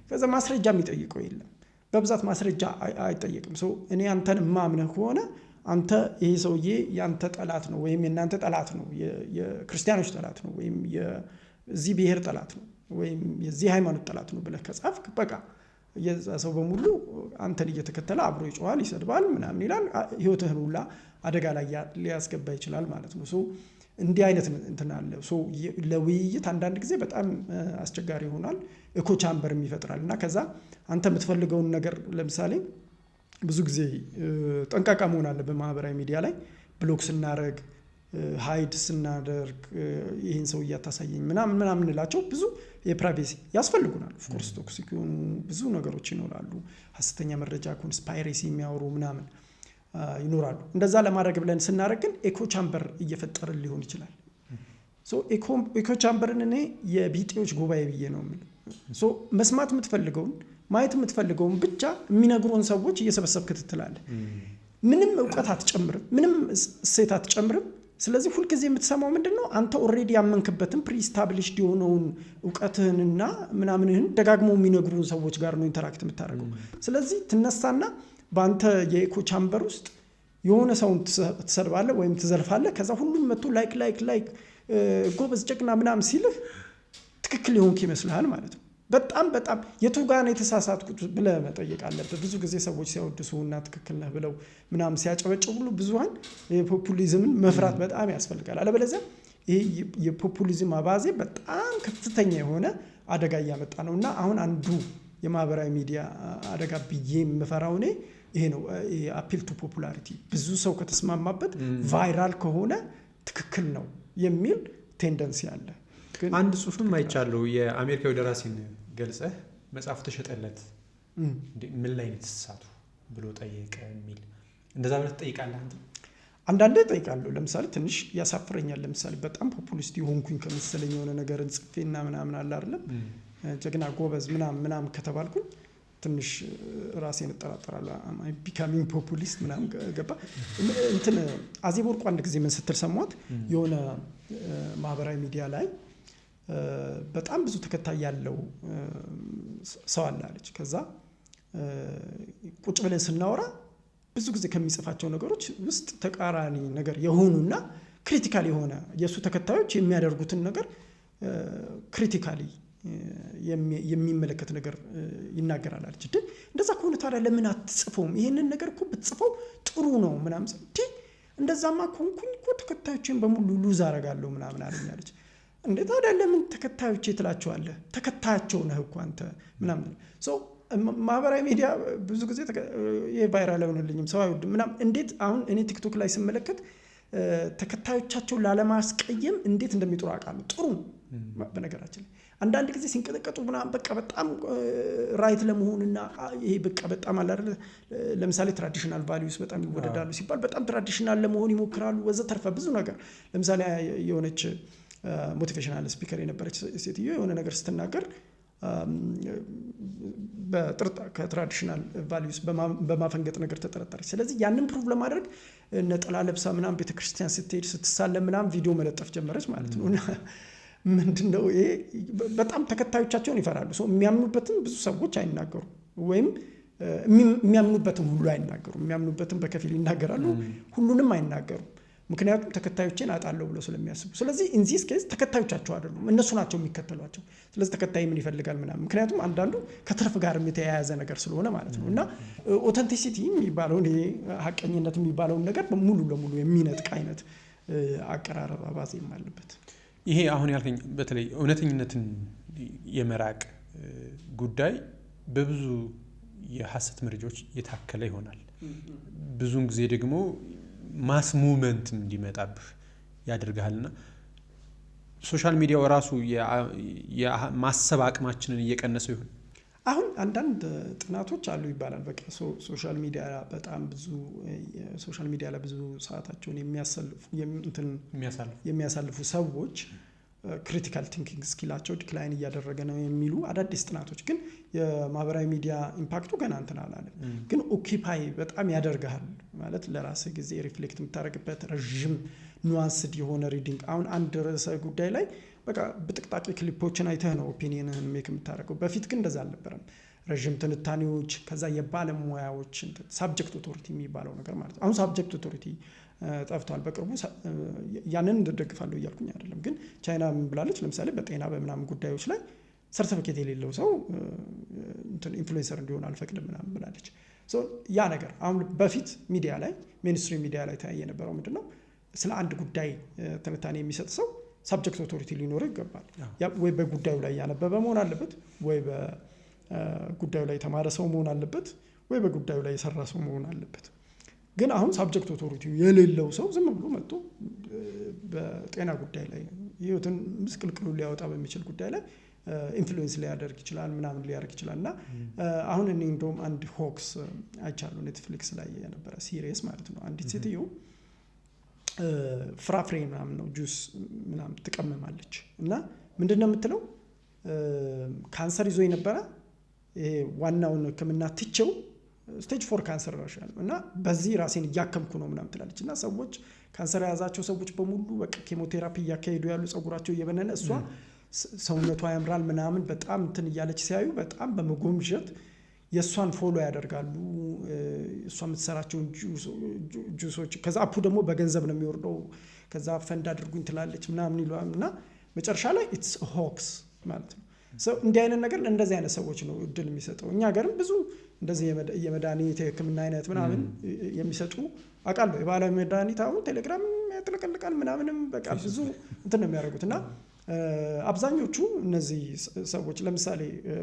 ከዛ ማስረጃ የሚጠይቀው የለም። በብዛት ማስረጃ አይጠየቅም። እኔ አንተን ማምነህ ከሆነ አንተ ይሄ ሰውዬ ያንተ ጠላት ነው ወይም የእናንተ ጠላት ነው፣ የክርስቲያኖች ጠላት ነው ወይም የዚህ ብሔር ጠላት ነው ወይም የዚህ ሃይማኖት ጠላት ነው ብለህ ከጻፍክ በቃ የዛ ሰው በሙሉ አንተን እየተከተለ አብሮ ይጮሃል፣ ይሰድባል፣ ምናምን ይላል። ህይወትህን ሁላ አደጋ ላይ ሊያስገባ ይችላል ማለት ነው። እንዲህ አይነት እንትን አለ። ለውይይት አንዳንድ ጊዜ በጣም አስቸጋሪ ይሆናል። ኤኮ ቻምበርም ይፈጥራል እና ከዛ አንተ የምትፈልገውን ነገር ለምሳሌ ብዙ ጊዜ ጠንቃቃ መሆን አለብህ ማህበራዊ ሚዲያ ላይ ብሎክ ስናደርግ ሃይድ ስናደርግ ይህን ሰው እያታሳየኝ ምናምን እንላቸው ብዙ የፕራይቬሲ ያስፈልጉናል። ኦፍኮርስ ቶክሲክ የሆኑ ብዙ ነገሮች ይኖራሉ። ሀሰተኛ መረጃ ኮንስፓይሬሲ የሚያወሩ ምናምን ይኖራሉ። እንደዛ ለማድረግ ብለን ስናደርግ ግን ኤኮ ቻምበር እየፈጠርን ሊሆን ይችላል። ኤኮ ቻምበርን እኔ የቢጤዎች ጉባኤ ብዬ ነው የምልህ። መስማት የምትፈልገውን ማየት የምትፈልገውን ብቻ የሚነግሩን ሰዎች እየሰበሰብክ ትላለህ። ምንም እውቀት አትጨምርም፣ ምንም እሴት አትጨምርም። ስለዚህ ሁልጊዜ የምትሰማው ምንድነው? አንተ ኦልሬዲ ያመንክበትን ፕሪስታብሊሽድ የሆነውን እውቀትህንና ምናምንህን ደጋግሞ የሚነግሩን ሰዎች ጋር ነው ኢንተራክት የምታደርገው። ስለዚህ ትነሳና በአንተ የኤኮ ቻምበር ውስጥ የሆነ ሰውን ትሰድባለህ ወይም ትዘልፋለህ። ከዛ ሁሉም መጥቶ ላይክ ጎበዝ ጀግና ምናምን ሲልህ ትክክል የሆንክ ይመስልሃል ማለት ነው። በጣም የቱ ጋር ነው የተሳሳትኩት ብለህ መጠየቅ አለብህ። ብዙ ጊዜ ሰዎች ሲያወድሱና ትክክል ነህ ብለው ምናምን ሲያጨበጭቡ ሁሉ ብዙሃን የፖፑሊዝምን መፍራት በጣም ያስፈልጋል። አለበለዚያ ይሄ የፖፑሊዝም አባዜ በጣም ከፍተኛ የሆነ አደጋ እያመጣ ነው እና አሁን አንዱ የማህበራዊ ሚዲያ አደጋ ብዬ የምፈራው እኔ ይሄ ነው። አፒል ቱ ፖፑላሪቲ ብዙ ሰው ከተስማማበት ቫይራል ከሆነ ትክክል ነው የሚል ቴንደንሲ አለ። አንድ ጽሁፍም አይቻለሁ። የአሜሪካዊ ደራሲን ገልጸህ መጽሐፉ ተሸጠለት ምን ላይ ነው የተሳሳቱ ብሎ ጠየቀ የሚል እንደዛ ብለህ ትጠይቃለህ አንተ? አንዳንዴ እጠይቃለሁ። ለምሳሌ ትንሽ ያሳፍረኛል። ለምሳሌ በጣም ፖፑሊስት የሆንኩኝ ከመሰለኝ የሆነ ነገርን ጽፌና ምናምን አለ አይደለም ጀግና ጎበዝ ምናምን ከተባልኩኝ ትንሽ ራሴን እጠራጠራለሁ። ቢካሚንግ ፖፑሊስት ምናምን ገባ እንትን አዜብ ወርቁ አንድ ጊዜ ምን ስትል ሰማት የሆነ ማህበራዊ ሚዲያ ላይ በጣም ብዙ ተከታይ ያለው ሰው አለ አለች። ከዛ ቁጭ ብለን ስናወራ ብዙ ጊዜ ከሚጽፋቸው ነገሮች ውስጥ ተቃራኒ ነገር የሆኑና ክሪቲካል የሆነ የእሱ ተከታዮች የሚያደርጉትን ነገር ክሪቲካሊ የሚመለከት ነገር ይናገራል አለች። እንደዛ ከሆነ ታዲያ ለምን አትጽፈውም? ይሄንን ነገር እኮ ብትጽፈው ጥሩ ነው ምናምን። እንደዛማ ከሆንኩኝ እኮ ተከታዮችን በሙሉ ሉዝ አደርጋለሁ ምናምን አለኝ አለች። እንዴ ታዲያ ለምን ተከታዮቼ ትላቸዋለህ? ተከታያቸው ነህ እኮ አንተ ምናምን። ማህበራዊ ሚዲያ ብዙ ጊዜ ይሄ ቫይራል አይሆንልኝም ሰው አይወድም ምናምን። እንዴት አሁን እኔ ቲክቶክ ላይ ስመለከት ተከታዮቻቸውን ላለማስቀየም እንዴት እንደሚጥሩ አውቃለሁ። ጥሩ በነገራችን ላይ አንዳንድ ጊዜ ሲንቀጠቀጡ ምናምን በቃ በጣም ራይት ለመሆንና ይሄ በቃ በጣም አለ አይደል፣ ለምሳሌ ትራዲሽናል ቫልዩስ በጣም ይወደዳሉ ሲባል በጣም ትራዲሽናል ለመሆን ይሞክራሉ ወዘተርፈ ብዙ ነገር። ለምሳሌ የሆነች ሞቲቬሽናል ስፒከር የነበረች ሴትዮ የሆነ ነገር ስትናገር ከትራዲሽናል ቫልዩስ በማፈንገጥ ነገር ተጠረጠረች። ስለዚህ ያንን ፕሩቭ ለማድረግ ነጠላ ለብሳ ምናምን ቤተክርስቲያን ስትሄድ ስትሳለም ምናምን ቪዲዮ መለጠፍ ጀመረች ማለት ነው። እና ምንድነው ይሄ በጣም ተከታዮቻቸውን ይፈራሉ። የሚያምኑበትን ብዙ ሰዎች አይናገሩም፣ ወይም የሚያምኑበትን ሁሉ አይናገሩም። የሚያምኑበትን በከፊል ይናገራሉ፣ ሁሉንም አይናገሩም። ምክንያቱም ተከታዮችን አጣለው ብለው ስለሚያስቡ። ስለዚህ ኢንዚስ ኬዝ ተከታዮቻቸው አይደሉም፣ እነሱ ናቸው የሚከተሏቸው። ስለዚህ ተከታይ ምን ይፈልጋል ምናምን፣ ምክንያቱም አንዳንዱ ከትርፍ ጋር የተያያዘ ነገር ስለሆነ ማለት ነው። እና ኦተንቲሲቲ የሚባለውን ይሄ ሀቀኝነት የሚባለውን ነገር ሙሉ ለሙሉ የሚነጥቅ አይነት አቀራረብ አባዜም አለበት። ይሄ አሁን ያልከኝ በተለይ እውነተኝነትን የመራቅ ጉዳይ በብዙ የሐሰት መረጃዎች የታከለ ይሆናል። ብዙውን ጊዜ ደግሞ ማስ ሙቭመንት እንዲመጣብህ ያደርጋልና ሶሻል ሚዲያው ራሱ የማሰብ አቅማችንን እየቀነሰው ይሆን? አሁን አንዳንድ ጥናቶች አሉ ይባላል። በቃ ሶሻል ሚዲያ በጣም ብዙ ሶሻል ሚዲያ ላይ ብዙ ሰዓታቸውን የሚያሳልፉ ሰዎች ክሪቲካል ቲንኪንግ ስኪላቸው ዲክላይን እያደረገ ነው የሚሉ አዳዲስ ጥናቶች። ግን የማህበራዊ ሚዲያ ኢምፓክቱ ገና እንትን አላለም። ግን ኦኪፓይ በጣም ያደርግሃል ማለት ለራስህ ጊዜ ሪፍሌክት የምታደርግበት ረዥም ኑዋንስድ የሆነ ሪዲንግ። አሁን አንድ ርዕሰ ጉዳይ ላይ በቃ በጥቅጣቂ ክሊፖችን አይተህ ነው ኦፒኒየንህን ሜክ የምታደርገው። በፊት ግን እንደዛ አልነበረም። ረዥም ትንታኔዎች፣ ከዛ የባለሙያዎች ሳብጀክት ኦቶሪቲ የሚባለው ነገር ማለት ነው። አሁን ሳብጀክት ኦቶሪቲ ጠፍቷል በቅርቡ። ያንን እንደግፋለሁ እያልኩኝ አይደለም። ግን ቻይና ምን ብላለች? ለምሳሌ በጤና በምናምን ጉዳዮች ላይ ሰርቲፊኬት የሌለው ሰው ኢንፍሉዌንሰር እንዲሆን አልፈቅድም ምናምን ብላለች። ያ ነገር አሁን በፊት ሚዲያ ላይ ሜንስትሪም ሚዲያ ላይ ተያየ የነበረው ምንድነው? ስለ አንድ ጉዳይ ትንታኔ የሚሰጥ ሰው ሳብጀክት ኦቶሪቲ ሊኖረው ይገባል። ወይ በጉዳዩ ላይ ያነበበ መሆን አለበት፣ ወይ በጉዳዩ ላይ የተማረ ሰው መሆን አለበት፣ ወይ በጉዳዩ ላይ የሰራ ሰው መሆን አለበት። ግን አሁን ሳብጀክት ኦቶሪቲ የሌለው ሰው ዝም ብሎ መጥቶ በጤና ጉዳይ ላይ ህይወትን ምስቅልቅሉ ሊያወጣ በሚችል ጉዳይ ላይ ኢንፍሉዌንስ ሊያደርግ ይችላል ምናምን ሊያደርግ ይችላል። እና አሁን እኔ እንደውም አንድ ሆክስ አይቻለሁ ኔትፍሊክስ ላይ የነበረ ሲሪየስ ማለት ነው። አንዲት ሴትዮ ፍራፍሬ ምናምን ነው ጁስ ምናምን ትቀመማለች እና ምንድን ነው የምትለው? ካንሰር ይዞ የነበረ ይሄ ዋናውን ሕክምና ትቼው ስቴጅ 4 ካንሰር ራሻል እና በዚህ ራሴን እያከምኩ ነው ምናምን ትላለች። እና ሰዎች ካንሰር የያዛቸው ሰዎች በሙሉ በቃ ኬሞቴራፒ እያካሄዱ ያሉ ጸጉራቸው እየበነነ እሷ ሰውነቷ ያምራል ምናምን በጣም እንትን እያለች ሲያዩ በጣም በመጎምጀት የእሷን ፎሎ ያደርጋሉ። እሷ የምትሰራቸውን ጁሶች ከዛ አፑ ደግሞ በገንዘብ ነው የሚወርደው። ከዛ ፈንድ አድርጉኝ ትላለች ምናምን ይሏል። እና መጨረሻ ላይ ኢትስ ሆክስ ማለት ነው። እንዲህ አይነት ነገር እንደዚህ አይነት ሰዎች ነው እድል የሚሰጠው። እኛ ሀገርም ብዙ እንደዚህ የመድኃኒት የህክምና አይነት ምናምን የሚሰጡ አውቃለሁ። የባህላዊ መድኃኒት አሁን ቴሌግራም ያጥለቀልቃል ምናምንም በቃ ብዙ እንትን ነው የሚያደርጉት። እና አብዛኞቹ እነዚህ ሰዎች ለምሳሌ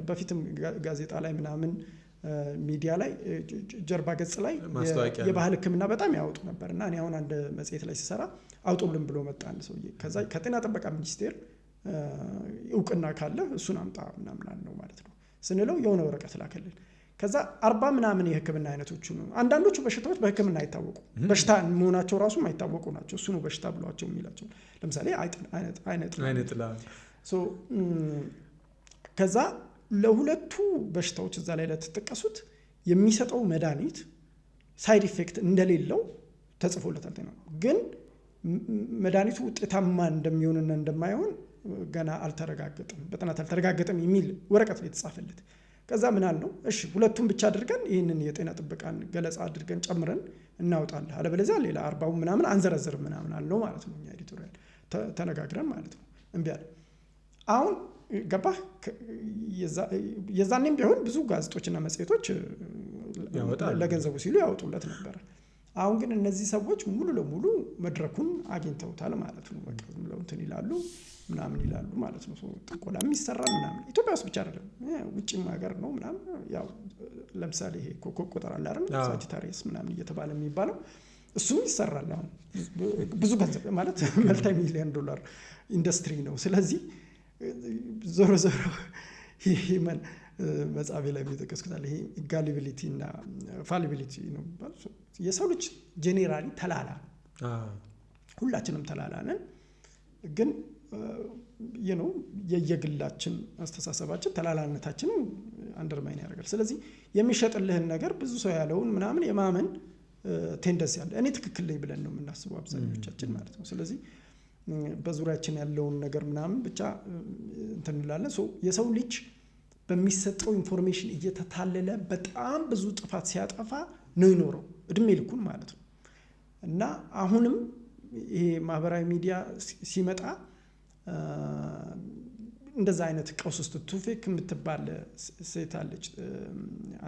በፊትም ጋዜጣ ላይ ምናምን ሚዲያ ላይ ጀርባ ገጽ ላይ የባህል ህክምና በጣም ያወጡ ነበር። እና እኔ አሁን አንድ መጽሔት ላይ ሲሰራ አውጡልን ብሎ መጣ አንድ ሰውዬ። ከዛ ከጤና ጥበቃ ሚኒስቴር እውቅና ካለ እሱን አምጣ ምናምን አለው ማለት ነው። ስንለው የሆነ ወረቀት ላከልን። ከዛ 40 ምናምን የህክምና አይነቶቹ ነው። አንዳንዶቹ በሽታዎች በህክምና አይታወቁ በሽታ መሆናቸው ራሱ አይታወቁ ናቸው። እሱ ነው በሽታ ብሏቸው የሚላቸው። ለምሳሌ አይነት ከዛ ለሁለቱ በሽታዎች እዛ ላይ ለተጠቀሱት የሚሰጠው መድኃኒት ሳይድ ኢፌክት እንደሌለው ተጽፎለታል። ግን መድኃኒቱ ውጤታማ እንደሚሆንና እንደማይሆን ገና አልተረጋገጠም፣ በጥናት አልተረጋገጠም የሚል ወረቀት ላይ የተጻፈለት። ከዛ ምን አልነው? እሺ ሁለቱም ብቻ አድርገን ይህንን የጤና ጥበቃን ገለጻ አድርገን ጨምረን እናውጣለን፣ አለበለዚያ ሌላ 40 ምናምን አንዘረዝርም ምናምን አልነው ማለት ነው። እኛ ኤዲቶሪያል ተነጋግረን ማለት ነው። እምቢ አለ። አሁን ገባህ? የዛኔም ቢሆን ብዙ ጋዜጦችና መጽሔቶች ለገንዘቡ ሲሉ ያወጡለት ነበረ። አሁን ግን እነዚህ ሰዎች ሙሉ ለሙሉ መድረኩን አግኝተውታል ማለት ነው። በቃ ዝም ብለው እንትን ይላሉ ምናምን ይላሉ ማለት ነው። ጥቆላም ይሰራል ምናምን። ኢትዮጵያ ውስጥ ብቻ አይደለም፣ ውጭም ሀገር ነው ምናምን። ያው ለምሳሌ ይሄ ኮከብ ቆጠራ አለ አይደል? ሳጂታሪየስ ምናምን እየተባለ የሚባለው እሱም ይሰራል። አሁን ብዙ ገንዘብ ማለት መልቲ ሚሊዮን ዶላር ኢንዱስትሪ ነው። ስለዚህ ዞሮ ዞሮ ይሄ መጽሐፌ ላይ የሚጠቀስኩታል። ይሄ ጋሊቢሊቲ እና ፋሊቢሊቲ ነው። የሰው ልጅ ጄኔራሊ ተላላ፣ ሁላችንም ተላላ ነን። ግን የየግላችን አስተሳሰባችን ተላላነታችንን አንደርማይን ያደርጋል። ስለዚህ የሚሸጥልህን ነገር ብዙ ሰው ያለውን ምናምን የማመን ቴንደንስ ያለ፣ እኔ ትክክል ነኝ ብለን ነው የምናስበው አብዛኞቻችን ማለት ነው። ስለዚህ በዙሪያችን ያለውን ነገር ምናምን ብቻ እንትን እንላለን። የሰው ልጅ በሚሰጠው ኢንፎርሜሽን እየተታለለ በጣም ብዙ ጥፋት ሲያጠፋ ነው ይኖረው እድሜ ልኩን ማለት ነው። እና አሁንም ይሄ ማህበራዊ ሚዲያ ሲመጣ እንደዛ አይነት ቀውስ ውስጥ ቱፌክ የምትባል ሴት አለች፣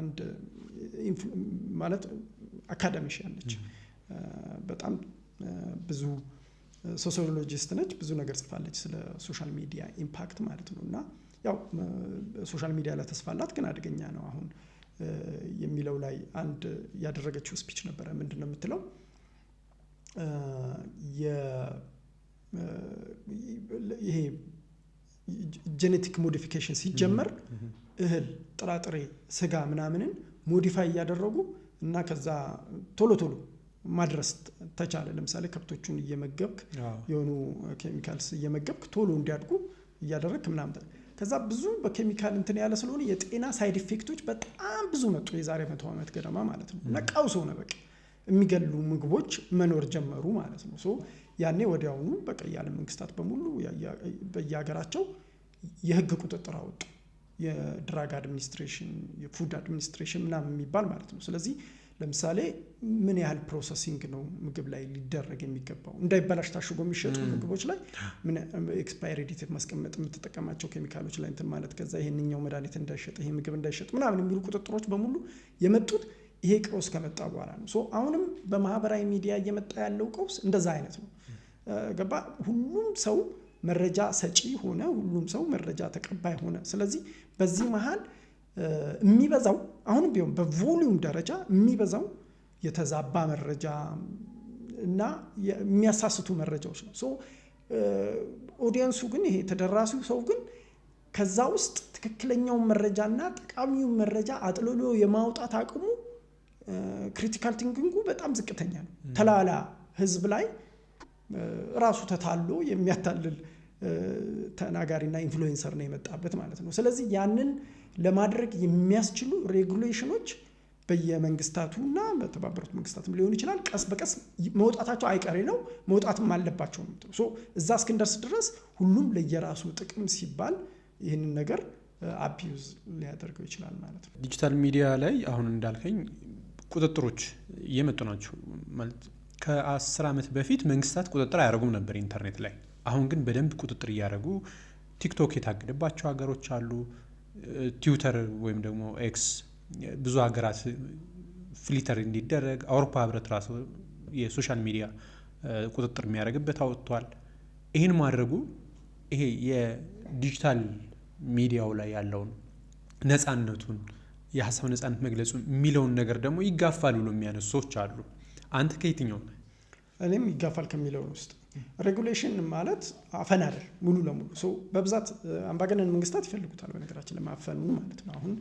አንድ ማለት አካዳሚሽ ያለች በጣም ብዙ ሶሲዮሎጂስት ነች፣ ብዙ ነገር ጽፋለች ስለ ሶሻል ሚዲያ ኢምፓክት ማለት ነው። እና ያው ሶሻል ሚዲያ ላይ ተስፋ አላት ግን አደገኛ ነው አሁን የሚለው ላይ አንድ ያደረገችው ስፒች ነበረ። ምንድን ነው የምትለው? ይሄ ጄኔቲክ ሞዲፊኬሽን ሲጀመር እህል፣ ጥራጥሬ፣ ስጋ ምናምንን ሞዲፋይ እያደረጉ እና ከዛ ቶሎ ማድረስ ተቻለ። ለምሳሌ ከብቶቹን እየመገብክ የሆኑ ኬሚካልስ እየመገብክ ቶሎ እንዲያድጉ እያደረግክ ምናምን ከዛ ብዙ በኬሚካል እንትን ያለ ስለሆነ የጤና ሳይድ ኢፌክቶች በጣም ብዙ መጡ። የዛሬ 100 ዓመት ገደማ ማለት ነው። እና ቀውስ ሆነ። በቃ የሚገሉ ምግቦች መኖር ጀመሩ ማለት ነው። ያኔ ወዲያውኑ በቃ የዓለም መንግስታት በሙሉ በየሀገራቸው የህግ ቁጥጥር አወጡ። የድራግ አድሚኒስትሬሽን፣ የፉድ አድሚኒስትሬሽን ምናምን የሚባል ማለት ነው። ስለዚህ ለምሳሌ ምን ያህል ፕሮሰሲንግ ነው ምግብ ላይ ሊደረግ የሚገባው፣ እንዳይበላሽ ታሽጎ የሚሸጡ ምግቦች ላይ ምን ኤክስፓየሪ ዴት ማስቀመጥ፣ የምትጠቀማቸው ኬሚካሎች ላይ እንትን ማለት፣ ከዛ ይሄንኛው መድኃኒት እንዳይሸጥ፣ ይሄ ምግብ እንዳይሸጥ ምናምን የሚሉ ቁጥጥሮች በሙሉ የመጡት ይሄ ቀውስ ከመጣ በኋላ ነው። አሁንም በማህበራዊ ሚዲያ እየመጣ ያለው ቀውስ እንደዛ አይነት ነው። ገባ? ሁሉም ሰው መረጃ ሰጪ ሆነ፣ ሁሉም ሰው መረጃ ተቀባይ ሆነ። ስለዚህ በዚህ መሀል የሚበዛው አሁንም ቢሆን በቮሊዩም ደረጃ የሚበዛው የተዛባ መረጃ እና የሚያሳስቱ መረጃዎች ነው። ኦዲየንሱ ግን ይሄ ተደራሲው ሰው ግን ከዛ ውስጥ ትክክለኛውን መረጃና ጠቃሚውን መረጃ አጥልሎ የማውጣት አቅሙ ክሪቲካል ቲንኪንጉ በጣም ዝቅተኛ ነው። ተላላ ህዝብ ላይ ራሱ ተታሎ የሚያታልል ተናጋሪና ኢንፍሉዌንሰር ነው የመጣበት ማለት ነው። ስለዚህ ያንን ለማድረግ የሚያስችሉ ሬጉሌሽኖች በየመንግስታቱና በተባበሩት መንግስታትም ሊሆን ይችላል ቀስ በቀስ መውጣታቸው አይቀሬ ነው፣ መውጣትም አለባቸው ነው። እዛ እስክንደርስ ድረስ ሁሉም ለየራሱ ጥቅም ሲባል ይህንን ነገር አቢዩዝ ሊያደርገው ይችላል ማለት ነው። ዲጂታል ሚዲያ ላይ አሁን እንዳልከኝ ቁጥጥሮች እየመጡ ናቸው ማለት ከ10 ዓመት በፊት መንግስታት ቁጥጥር አያደርጉም ነበር ኢንተርኔት ላይ። አሁን ግን በደንብ ቁጥጥር እያደረጉ ቲክቶክ የታገደባቸው ሀገሮች አሉ። ትዊተር ወይም ደግሞ ኤክስ ብዙ ሀገራት ፍሊተር እንዲደረግ አውሮፓ ህብረት ራሱ የሶሻል ሚዲያ ቁጥጥር የሚያደርግበት አወጥቷል። ይህን ማድረጉ ይሄ የዲጂታል ሚዲያው ላይ ያለውን ነፃነቱን፣ የሀሳብ ነፃነት መግለጹ የሚለውን ነገር ደግሞ ይጋፋል ብሎ የሚያነሱ ሰዎች አሉ። አንተ ከየትኛው ነህ? እኔም ይጋፋል ከሚለው ውስጥ ሬጉሌሽን ማለት አፈን አይደል ሙሉ ለሙሉ በብዛት አምባገነን መንግስታት ይፈልጉታል በነገራችን ለማፈኑ ማለት ነው። አሁን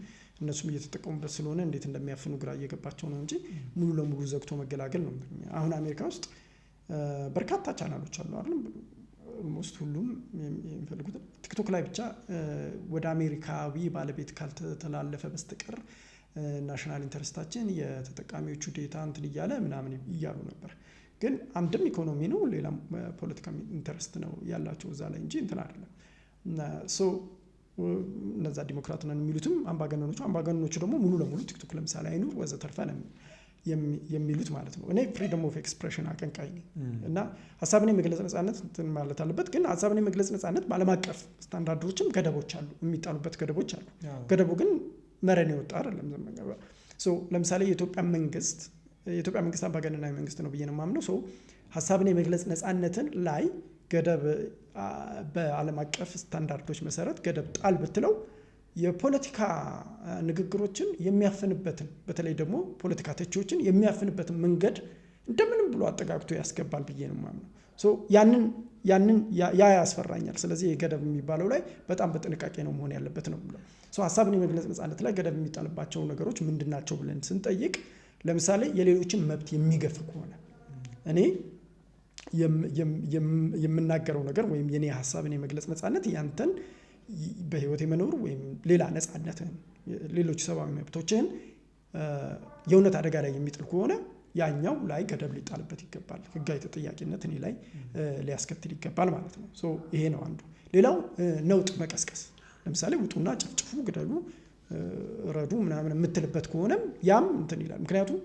እነሱም እየተጠቀሙበት ስለሆነ እንዴት እንደሚያፍኑ ግራ እየገባቸው ነው እንጂ ሙሉ ለሙሉ ዘግቶ መገላገል ነው። አሁን አሜሪካ ውስጥ በርካታ ቻናሎች አሉ አይደል? ኦልሞስት ሁሉም የሚፈልጉት ቲክቶክ ላይ ብቻ ወደ አሜሪካዊ ባለቤት ካልተላለፈ በስተቀር ናሽናል ኢንተረስታችን የተጠቃሚዎቹ ዴታ እንትን እያለ ምናምን እያሉ ነበር። ግን አንድም ኢኮኖሚ ነው ሌላም ፖለቲካ ኢንተረስት ነው ያላቸው እዛ ላይ እንጂ እንትን አይደለም። እነዛ ዲሞክራት ነን የሚሉትም አምባገነኖቹ ደግሞ ሙሉ ለሙሉ ቲክቶክ ለምሳሌ አይኑር ወዘተርፈ ነው የሚሉት ማለት ነው። እኔ ፍሪደም ኦፍ ኤክስፕሬሽን አቀንቃኝ ነኝ እና ሀሳብን የመግለጽ ነጻነት እንትን ማለት አለበት። ግን ሀሳብን የመግለጽ ነጻነት በዓለም አቀፍ ስታንዳርዶችም ገደቦች አሉ፣ የሚጣሉበት ገደቦች አሉ። ገደቡ ግን መረን የወጣ አይደለም። ለምሳሌ የኢትዮጵያ መንግስት አምባገነናዊ መንግስት ነው ብዬ ነው የማምነው። ሀሳብን የመግለጽ ነጻነትን ላይ ገደብ በዓለም አቀፍ ስታንዳርዶች መሰረት ገደብ ጣል ብትለው የፖለቲካ ንግግሮችን የሚያፍንበትን በተለይ ደግሞ ፖለቲካ ተቺዎችን የሚያፍንበትን መንገድ እንደምንም ብሎ አጠጋግቶ ያስገባል ብዬ ነው የማምነው። ያ ያስፈራኛል። ስለዚህ የገደብ የሚባለው ላይ በጣም በጥንቃቄ ነው መሆን ያለበት ነው ብለው ሀሳብን የመግለጽ ነጻነት ላይ ገደብ የሚጣልባቸው ነገሮች ምንድናቸው ብለን ስንጠይቅ ለምሳሌ የሌሎችን መብት የሚገፍ ከሆነ እኔ የምናገረው ነገር ወይም የኔ ሀሳብን የመግለጽ ነጻነት ያንተን በህይወት የመኖር ወይም ሌላ ነጻነትን ሌሎች ሰብአዊ መብቶችን የእውነት አደጋ ላይ የሚጥል ከሆነ ያኛው ላይ ገደብ ሊጣልበት ይገባል። ህጋዊ ተጠያቂነት እኔ ላይ ሊያስከትል ይገባል ማለት ነው። ይሄ ነው አንዱ። ሌላው ነውጥ መቀስቀስ፣ ለምሳሌ ውጡና ጨፍጭፉ፣ ግደሉ፣ ረዱ ምናምን የምትልበት ከሆነም ያም እንትን ይላል። ምክንያቱም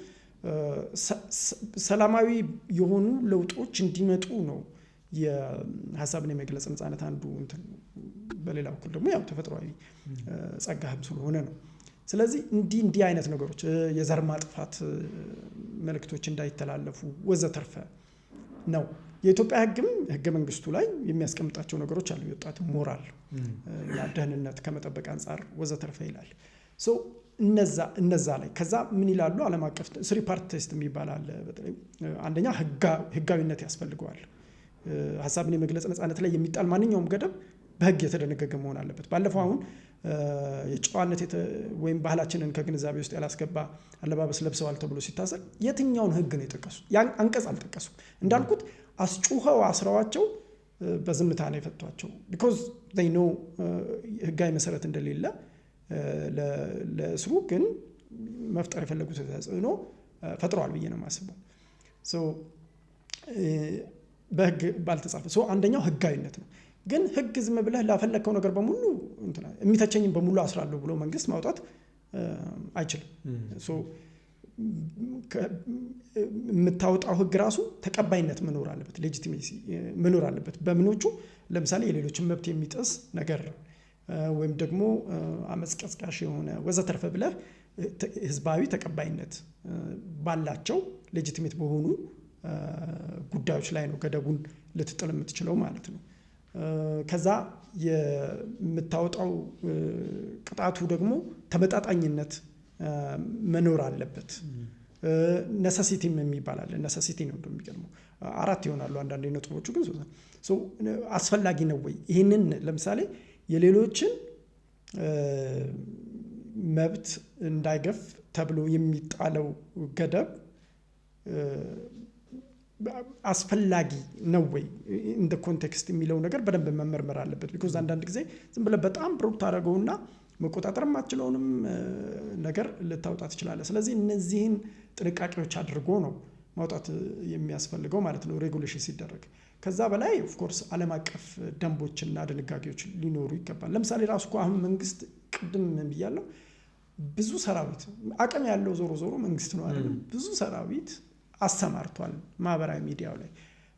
ሰላማዊ የሆኑ ለውጦች እንዲመጡ ነው የሀሳብን የመግለጽ ነጻነት አንዱ እንትን። በሌላ በኩል ደግሞ ያው ተፈጥሯዊ ጸጋህም ስለሆነ ነው። ስለዚህ እንዲህ አይነት ነገሮች የዘር ማጥፋት መልእክቶች እንዳይተላለፉ ወዘተርፈ ነው። የኢትዮጵያ ህገ መንግስቱ ላይ የሚያስቀምጣቸው ነገሮች አሉ። የወጣት ሞራል ደህንነት ከመጠበቅ አንጻር ወዘተርፈ ይላል። እነዛ ላይ ከዛ ምን ይላሉ? ዓለም አቀፍ ስሪ ፓርት ቴስት የሚባል አለ። በተለይ አንደኛ ህጋዊነት ያስፈልገዋል። ሀሳብን የመግለጽ ነጻነት ላይ የሚጣል ማንኛውም ገደብ በህግ የተደነገገ መሆን አለበት። ባለፈው አሁን የጨዋነት ወይም ባህላችንን ከግንዛቤ ውስጥ ያላስገባ አለባበስ ለብሰዋል ተብሎ ሲታሰር የትኛውን ህግ ነው የጠቀሱ? ያን አንቀጽ አልጠቀሱም። እንዳልኩት አስጩኸው አስረዋቸው በዝምታ ነው የፈቷቸው። ቢኮዝ they know ህጋዊ መሰረት እንደሌለ ለእስሩ ግን መፍጠር የፈለጉት ተጽዕኖ ፈጥረዋል ብዬ ነው የማስበው። በህግ ባልተጻፈ አንደኛው ህጋዊነት ነው። ግን ህግ ዝም ብለህ ላፈለግከው ነገር በሙሉ የሚተቸኝም በሙሉ አስራለሁ ብሎ መንግስት ማውጣት አይችልም። የምታወጣው ህግ ራሱ ተቀባይነት መኖር አለበት፣ ሌጂቲሜሲ መኖር አለበት። በምኖቹ ለምሳሌ የሌሎችን መብት የሚጥስ ነገር ወይም ደግሞ አመጽ ቀስቃሽ የሆነ ወዘተርፈ ብለህ ህዝባዊ ተቀባይነት ባላቸው ሌጂቲሜት በሆኑ ጉዳዮች ላይ ነው ገደቡን ልትጥል የምትችለው ማለት ነው። ከዛ የምታወጣው ቅጣቱ ደግሞ ተመጣጣኝነት መኖር አለበት። ነሰሲቲም የሚባል አለ። ነሰሲቲ ነው እንደሚገርመው 4 ይሆናሉ አንዳንድ ነጥቦቹ፣ ግን አስፈላጊ ነው ወይ? ይህንን ለምሳሌ የሌሎችን መብት እንዳይገፍ ተብሎ የሚጣለው ገደብ አስፈላጊ ነው ወይ እንደ ኮንቴክስት የሚለው ነገር በደንብ መመርመር አለበት። ቢኮዝ አንዳንድ ጊዜ ዝም ብለህ በጣም ብሩክ ታደርገውና መቆጣጠር የማትችለውንም ነገር ልታውጣ ትችላለህ። ስለዚህ እነዚህን ጥንቃቄዎች አድርጎ ነው ማውጣት የሚያስፈልገው ማለት ነው ሬጉሌሽን ሲደረግ። ከዛ በላይ ኦፍኮርስ ዓለም አቀፍ ደንቦችና ድንጋጌዎች ሊኖሩ ይገባል። ለምሳሌ ራሱ እኮ አሁን መንግስት ቅድም ብያለሁ ብዙ ሰራዊት አቅም ያለው ዞሮ መንግስት ነው አይደል? ብዙ ሰራዊት አሰማርቷል ማህበራዊ ሚዲያው ላይ።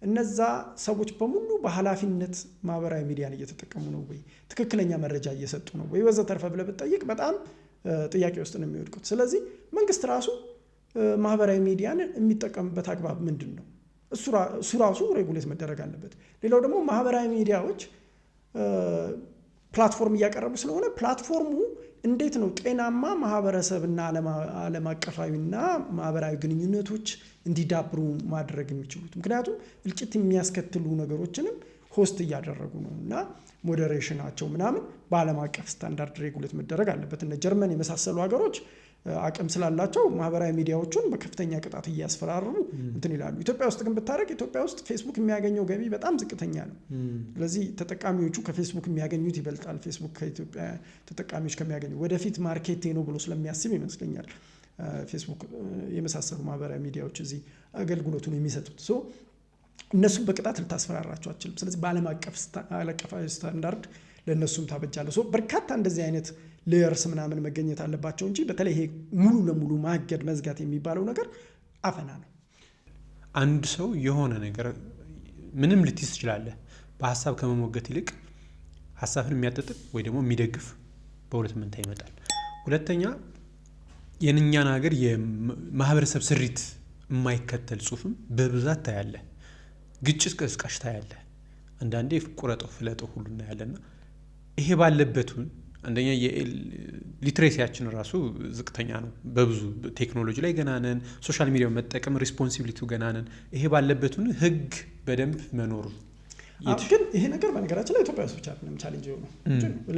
እነዛ ሰዎች በሙሉ በኃላፊነት ማህበራዊ ሚዲያን እየተጠቀሙ ነው ወይ? ትክክለኛ መረጃ እየሰጡ ነው ወይ? ወዘተርፈ ብለህ ብትጠይቅ በጣም ጥያቄ ውስጥ ነው የሚወድቁት። ስለዚህ መንግስት ራሱ ማህበራዊ ሚዲያን የሚጠቀምበት አግባብ ምንድን ነው? እሱ ራሱ ሬጉሌት መደረግ አለበት። ሌላው ደግሞ ማህበራዊ ሚዲያዎች ፕላትፎርም እያቀረቡ ስለሆነ ፕላትፎርሙ እንዴት ነው ጤናማ ማህበረሰብና ዓለም አቀፋዊና ማህበራዊ ግንኙነቶች እንዲዳብሩ ማድረግ የሚችሉት? ምክንያቱም እልቂት የሚያስከትሉ ነገሮችንም ሆስት እያደረጉ ነው እና ሞዴሬሽናቸው ምናምን በዓለም አቀፍ ስታንዳርድ ሬጉሌት መደረግ አለበት። እነ ጀርመን የመሳሰሉ ሀገሮች አቅም ስላላቸው ማህበራዊ ሚዲያዎቹን በከፍተኛ ቅጣት እያስፈራሩ እንትን ይላሉ። ኢትዮጵያ ውስጥ ግን ብታደርግ ኢትዮጵያ ውስጥ ፌስቡክ የሚያገኘው ገቢ በጣም ዝቅተኛ ነው። ስለዚህ ተጠቃሚዎቹ ከፌስቡክ የሚያገኙት ይበልጣል ፌስቡክ ከኢትዮጵያ ተጠቃሚዎች ከሚያገኙ። ወደፊት ማርኬቴ ነው ብሎ ስለሚያስብ ይመስለኛል ፌስቡክ የመሳሰሉ ማህበራዊ ሚዲያዎች እዚህ አገልግሎቱን የሚሰጡት። እነሱም በቅጣት ልታስፈራራቸው አትችልም። ስለዚህ በዓለም አቀፋዊ ስታንዳርድ ለእነሱም ታበጃለህ። በርካታ እንደዚህ አይነት ሌየርስ ምናምን መገኘት አለባቸው እንጂ በተለይ ይሄ ሙሉ ለሙሉ ማገድ መዝጋት የሚባለው ነገር አፈና ነው። አንድ ሰው የሆነ ነገር ምንም ልትይዝ ትችላለህ። በሀሳብ ከመሞገት ይልቅ ሀሳብን የሚያጠጥቅ ወይ ደግሞ የሚደግፍ በሁለት መንታ ይመጣል። ሁለተኛ የእኛን ሀገር የማህበረሰብ ስሪት የማይከተል ጽሁፍም በብዛት ታያለህ። ግጭት ቀስቃሽ ታያለህ። አንዳንዴ ቁረጠው ፍለጠው ሁሉ እናያለና ይሄ ባለበት አንደኛ የሊትሬሲያችን ራሱ ዝቅተኛ ነው። በብዙ ቴክኖሎጂ ላይ ገና ነን። ሶሻል ሚዲያው መጠቀም ሪስፖንሲቢሊቲው ገና ነን። ይሄ ባለበት ህግ በደንብ መኖሩ ግን ይሄ ነገር በነገራችን ላይ ኢትዮጵያ ውስጥ ብቻ አይደለም ቻሌንጅ ነው።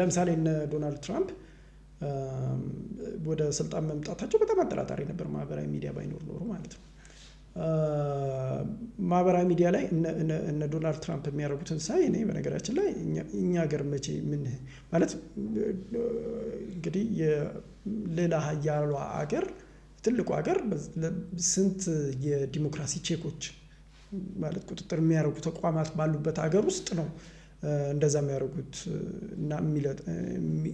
ለምሳሌ እነ ዶናልድ ትራምፕ ወደ ስልጣን መምጣታቸው በጣም አጠራጣሪ ነበር፣ ማህበራዊ ሚዲያ ባይኖር ኖሩ ማለት ነው። ማህበራዊ ሚዲያ ላይ እነ ዶናልድ ትራምፕ የሚያደርጉትን ሳይ እኔ በነገራችን ላይ እኛ ሀገር መቼ ምን ማለት እንግዲህ የሌላ ሀያሏ አገር ትልቁ ሀገር ስንት የዲሞክራሲ ቼኮች ማለት ቁጥጥር የሚያደርጉ ተቋማት ባሉበት ሀገር ውስጥ ነው እንደዛ የሚያደርጉት እና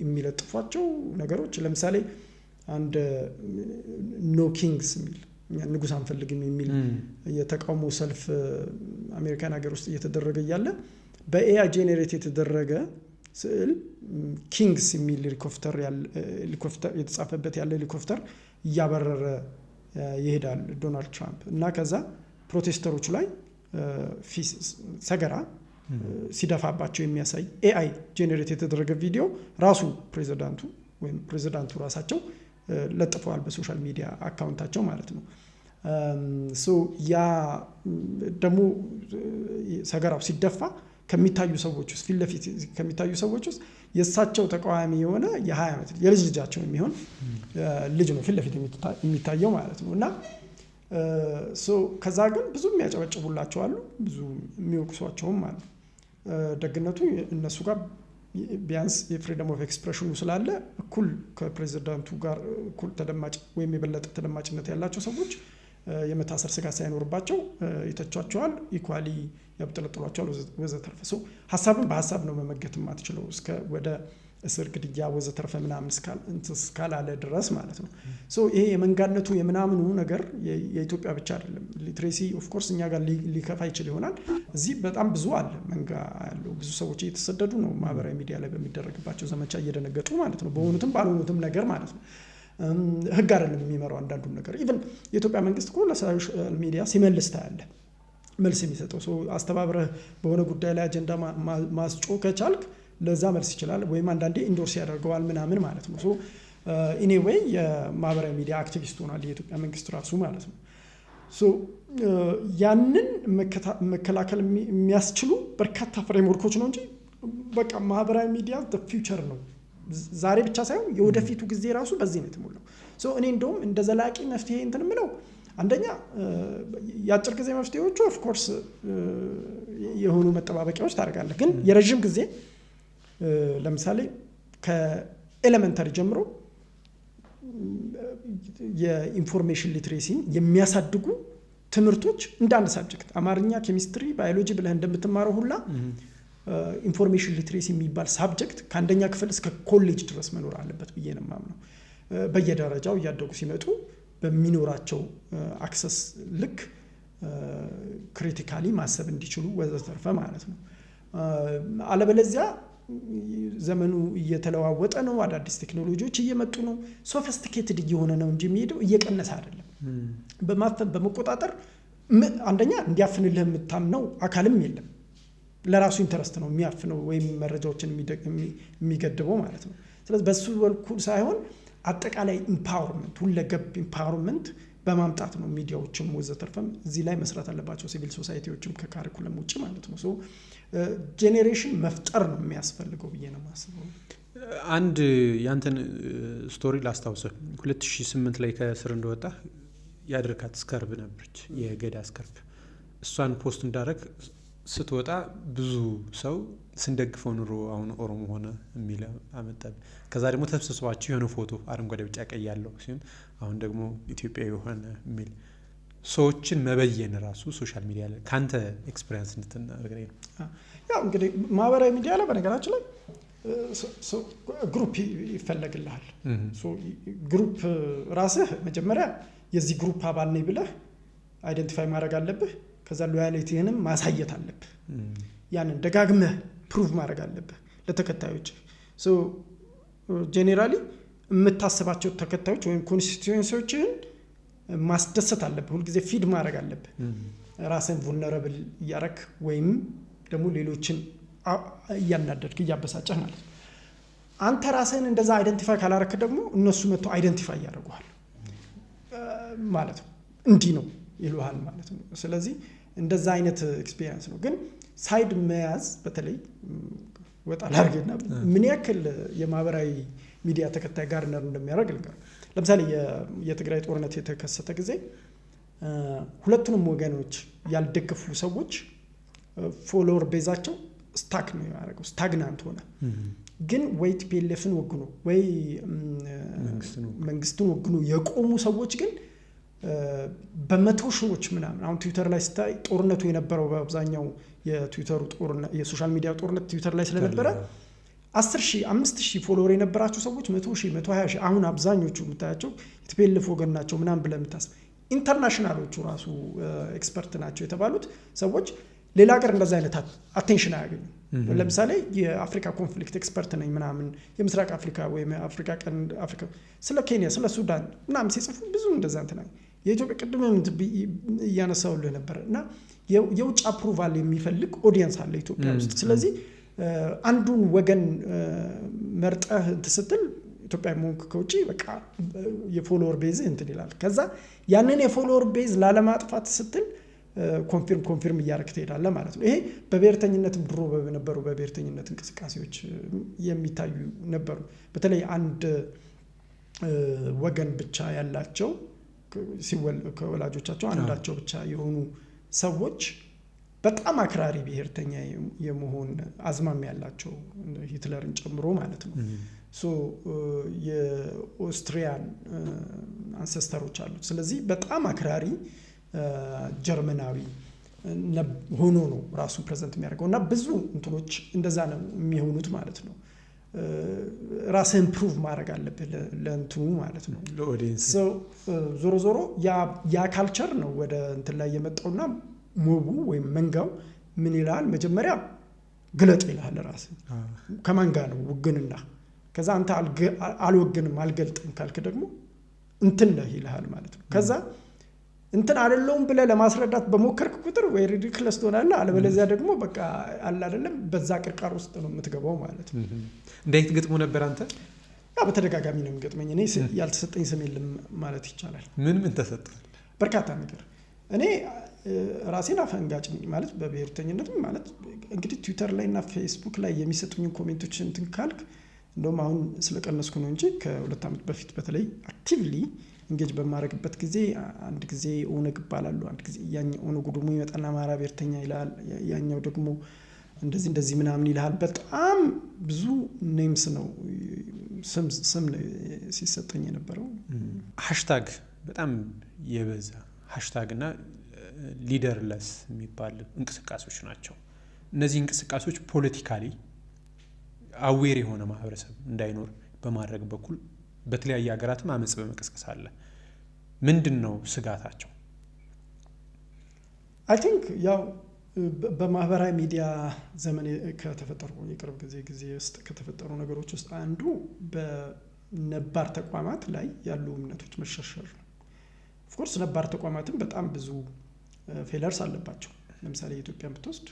የሚለጥፏቸው ነገሮች። ለምሳሌ አንድ ኖ ኪንግስ የሚል ንጉስ አንፈልግም የሚል የተቃውሞ ሰልፍ አሜሪካን ሀገር ውስጥ እየተደረገ እያለ በኤአይ ጄኔሬት የተደረገ ስዕል ኪንግስ የሚል ሄሊኮፕተር የተጻፈበት ያለ ሄሊኮፕተር እያበረረ ይሄዳል ዶናልድ ትራምፕ እና ከዛ ፕሮቴስተሮቹ ላይ ሰገራ ሲደፋባቸው የሚያሳይ ኤአይ ጄኔሬት የተደረገ ቪዲዮ ራሱ ፕሬዚዳንቱ ወይም ፕሬዚዳንቱ ራሳቸው ለጥፈዋል በሶሻል ሚዲያ አካውንታቸው ማለት ነው። ያ ደግሞ ሰገራው ሲደፋ ከሚታዩ ሰዎች ውስጥ ፊት ለፊት ከሚታዩ ሰዎች ውስጥ የእሳቸው ተቃዋሚ የሆነ የ20 ዓመት የልጅ ልጃቸው የሚሆን ልጅ ነው ፊት ለፊት የሚታየው ማለት ነው። እና ከዛ ግን ብዙ የሚያጨበጭቡላቸው አሉ፣ ብዙ የሚወቅሷቸውም አሉ። ደግነቱ እነሱ ጋር ቢያንስ የፍሪደም ኦፍ ኤክስፕሬሽኑ ስላለ እኩል ከፕሬዚዳንቱ ጋር እኩል ተደማጭ ወይም የበለጠ ተደማጭነት ያላቸው ሰዎች የመታሰር ስጋት ሳይኖርባቸው ይተቿቸዋል፣ ኢኳሊ ያብጠለጥሏቸዋል ወዘተርፈ። ሀሳብን በሀሳብ ነው መመገት የማትችለው እስከ ወደ እስር፣ ግድያ ወዘተርፈ ምናምን እስካላለ ድረስ ማለት ነው። ይሄ የመንጋነቱ የምናምኑ ነገር የኢትዮጵያ ብቻ አይደለም። ሊትሬሲ ኦፍኮርስ እኛ ጋር ሊከፋ ይችል ይሆናል። እዚህ በጣም ብዙ አለ መንጋ ያለው። ብዙ ሰዎች እየተሰደዱ ነው ማህበራዊ ሚዲያ ላይ በሚደረግባቸው ዘመቻ እየደነገጡ ማለት ነው፣ በሆኑትም ባልሆኑትም ነገር ማለት ነው። ህግ አይደለም የሚመራው አንዳንዱን ነገር። ኢቨን የኢትዮጵያ መንግስት እኮ ለሶሻል ሚዲያ ሲመልስ ታያለህ፣ መልስ የሚሰጠው ሰው አስተባብረህ በሆነ ጉዳይ ላይ አጀንዳ ማስጮ ከቻልክ ለዛ መልስ ይችላል፣ ወይም አንዳንዴ ኢንዶርስ ያደርገዋል ምናምን ማለት ነው። ኢኒዌይ የማህበራዊ ሚዲያ አክቲቪስት ሆኗል የኢትዮጵያ መንግስት ራሱ ማለት ነው። ያንን መከላከል የሚያስችሉ በርካታ ፍሬምወርኮች ነው እንጂ በቃ ማህበራዊ ሚዲያ ፊውቸር ነው፣ ዛሬ ብቻ ሳይሆን የወደፊቱ ጊዜ ራሱ በዚህ ነው የተሞላው። እኔ እንደውም እንደ ዘላቂ መፍትሄ እንትን የምለው አንደኛ የአጭር ጊዜ መፍትሄዎቹ ኦፍኮርስ የሆኑ መጠባበቂያዎች ታደርጋለህ፣ ግን የረዥም ጊዜ ለምሳሌ ከኤሌመንተሪ ጀምሮ የኢንፎርሜሽን ሊትሬሲን የሚያሳድጉ ትምህርቶች እንደ አንድ ሳብጀክት አማርኛ፣ ኬሚስትሪ፣ ባዮሎጂ ብለህ እንደምትማረው ሁላ ኢንፎርሜሽን ሊትሬሲ የሚባል ሳብጀክት ከአንደኛ ክፍል እስከ ኮሌጅ ድረስ መኖር አለበት ብዬ ነው የማምነው። በየደረጃው እያደጉ ሲመጡ በሚኖራቸው አክሰስ ልክ ክሪቲካሊ ማሰብ እንዲችሉ ወዘተርፈ ማለት ነው። አለበለዚያ ዘመኑ እየተለዋወጠ ነው፣ አዳዲስ ቴክኖሎጂዎች እየመጡ ነው፣ ሶፊስቲኬትድ እየሆነ ነው እንጂ የሚሄደው እየቀነሰ አይደለም። በማፈን በመቆጣጠር አንደኛ እንዲያፍንልህ የምታምነው አካልም የለም፣ ለራሱ ኢንተረስት ነው የሚያፍነው ወይም መረጃዎችን የሚገድበው ማለት ነው። ስለዚህ በሱ በኩል ሳይሆን አጠቃላይ ኢምፓወርመንት፣ ሁለገብ ኢምፓወርመንት በማምጣት ነው ሚዲያዎችም ወዘተርፈም እዚህ ላይ መስራት አለባቸው፣ ሲቪል ሶሳይቲዎችም ከካሪኩለም ውጭ ማለት ነው። ጄኔሬሽን መፍጠር ነው የሚያስፈልገው ብዬ ነው የማስበው። አንድ ያንተን ስቶሪ ላስታውስህ። 2008 ላይ ከስር እንደወጣ ያደርካት ስከርብ ነበረች፣ የገዳ ስከርብ። እሷን ፖስት እንዳደረግ ስትወጣ ብዙ ሰው ስንደግፈው ኑሮ አሁን ኦሮሞ ሆነ የሚል አመጣብ። ከዛ ደግሞ ተሰብስባችሁ የሆነ ፎቶ አረንጓዴ ቢጫ ቀይ ያለው ሲሆን አሁን ደግሞ ኢትዮጵያዊ ሆነ የሚል ሰዎችን መበየን ራሱ ሶሻል ሚዲያ ላይ ካንተ ኤክስፒሪየንስ እንድትናገረኝ ነው። ያው እንግዲህ ማህበራዊ ሚዲያ ላይ በነገራችን ላይ ግሩፕ ይፈለግልሃል። ግሩፕ ራስህ መጀመሪያ የዚህ ግሩፕ አባል ነኝ ብለህ አይደንቲፋይ ማድረግ አለብህ። ከዛ ሎያሊቲህንም ማሳየት አለብህ። ያንን ደጋግመህ ፕሩቭ ማድረግ አለብህ ለተከታዮች። ጄኔራሊ የምታስባቸው ተከታዮች ወይም ኮንስቲትዩንሲዎችህን ማስደሰት አለብህ። ሁልጊዜ ፊድ ማድረግ አለብህ። ራስን vulnerable እያረክ ወይም ደግሞ ሌሎችን እያናደድክ እያበሳጨህ ማለት ነው። አንተ ራስህን እንደዛ አይደንቲፋይ ካላረክ ደግሞ እነሱ መጥተው አይደንቲፋይ ያደርጉሃል ማለት ነው። እንዲህ ነው ይሉሃል ማለት ነው። ስለዚህ እንደዛ አይነት ኤክስፒሪየንስ ነው። ግን ሳይድ መያዝ በተለይ ወጣ ላርገና ምን ያክል የማህበራዊ ሚዲያ ተከታይ ጋርነር እንደሚያደርግ ልንገር። ለምሳሌ የትግራይ ጦርነት የተከሰተ ጊዜ ሁለቱንም ወገኖች ያልደገፉ ሰዎች ፎሎወር ቤዛቸው ስታክ ነው ያደረገው፣ ስታግናንት ሆነ። ግን ወይ ቲፒኤልኤፍን ወግኖ ወይ መንግስትን ወግኖ የቆሙ ሰዎች ግን በመቶ ሺዎች ምናምን አሁን ትዊተር ላይ ስታይ ጦርነቱ የነበረው በአብዛኛው የትዊተሩ ጦርነት የሶሻል ሚዲያ ጦርነት ትዊተር ላይ ስለነበረ 10,000 5,000 ፎሎወር የነበራቸው ሰዎች 100,000 120,000 አሁን አብዛኞቹ የምታያቸው የቲፒኤልኤፍ ወገን ናቸው ምናምን ብለህ የምታስብ ኢንተርናሽናሎቹ ራሱ ኤክስፐርት ናቸው የተባሉት ሰዎች ሌላ ሀገር እንደዛ አይነት አቴንሽን አያገኙ። ለምሳሌ የአፍሪካ ኮንፍሊክት ኤክስፐርት ነኝ ምናምን የምስራቅ አፍሪካ ወይም የአፍሪካ ቀንድ አፍሪካ ስለ ኬንያ ስለ ሱዳን ምናምን ሲጽፉ ብዙ እንደዛ እንትና የኢትዮጵያ ቅድም እያነሳውልህ ነበር እና የውጭ አፕሩቫል የሚፈልግ ኦዲየንስ አለ ኢትዮጵያ ውስጥ። ስለዚህ አንዱን ወገን መርጠህ ስትል ኢትዮጵያ ሞንክ ከውጪ በቃ የፎሎወር ቤዝ እንትን ይላል። ከዛ ያንን የፎሎወር ቤዝ ላለማጥፋት ስትል ኮንፊርም እያደረግ ትሄዳለህ ማለት ነው። ይሄ በብሔርተኝነትም ድሮ በነበሩ በብሔርተኝነት እንቅስቃሴዎች የሚታዩ ነበሩ። በተለይ አንድ ወገን ብቻ ያላቸው ከወላጆቻቸው አንዳቸው ብቻ የሆኑ ሰዎች በጣም አክራሪ ብሔርተኛ የመሆን አዝማሚ ያላቸው ሂትለርን ጨምሮ ማለት ነው። የኦስትሪያን አንሰስተሮች አሉት። ስለዚህ በጣም አክራሪ ጀርመናዊ ሆኖ ነው ራሱን ፕሬዘንት የሚያደርገው እና ብዙ እንትኖች እንደዛ ነው የሚሆኑት ማለት ነው። ራስህን ፕሩቭ ማድረግ አለብህ ለእንትኑ ማለት ነው። ዞሮ ዞሮ ያ ካልቸር ነው ወደ እንትን ላይ የመጣውና ሞቡ ወይም መንጋው ምን ይላል መጀመሪያ ግለጥ ይልሃል ራስህ ከማን ጋር ነው ውግንና። ከዛ አንተ አልወግንም አልገልጥም ካልክ ደግሞ እንትን ነህ ይልሃል ማለት ነው። ከዛ እንትን አይደለውም ብለህ ለማስረዳት በሞከርክ ቁጥር ወይ ሪዲክለስ ትሆናለህ፣ አለበለዚያ ደግሞ በቃ አለ አይደለም በዛ ቅርቃር ውስጥ ነው የምትገባው ማለት ነው። እንዴት ግጥሙ ነበር አንተ? ያ በተደጋጋሚ ነው የሚገጥመኝ። እኔ ያልተሰጠኝ ስም የለም ማለት ይቻላል። ምን ተሰጥቷል? በርካታ ነገር። እኔ ራሴን አፈንጋጭ ማለት በብሔርተኝነትም ማለት እንግዲህ ትዊተር ላይ እና ፌስቡክ ላይ የሚሰጡኝን ኮሜንቶች እንትን ካልክ እንደውም አሁን ስለቀነስኩ ነው እንጂ ከ2 ዓመት በፊት በተለይ አክቲቭሊ እንጌጅ በማድረግበት ጊዜ አንድ ጊዜ ኦነግ ይባላሉ፣ አንድ ጊዜ ያኛው ኦነግ ደግሞ ይመጣና አማራ ብሔርተኛ ይላል፣ ያኛው ደግሞ እንደዚህ ምናምን ይልሃል። በጣም ብዙ ኔምስ ነው ስም ሲሰጠኝ የነበረው። ሃሽታግ በጣም የበዛ ሃሽታግ እና ሊደርለስ የሚባል እንቅስቃሴዎች ናቸው። እነዚህ እንቅስቃሴዎች ፖለቲካሊ አዌር የሆነ ማህበረሰብ እንዳይኖር በማድረግ በኩል በተለያየ ሀገራትም አመጽ በመቀስቀስ አለ። ምንድን ነው ስጋታቸው? አይ ቲንክ ያው በማህበራዊ ሚዲያ ዘመን ከተፈጠሩ የቅርብ ጊዜ ውስጥ ከተፈጠሩ ነገሮች ውስጥ አንዱ በነባር ተቋማት ላይ ያሉ እምነቶች መሸርሸር ነው። ኦፍኮርስ ነባር ተቋማትም በጣም ብዙ ፌለርስ አለባቸው። ለምሳሌ የኢትዮጵያን ብትወስድ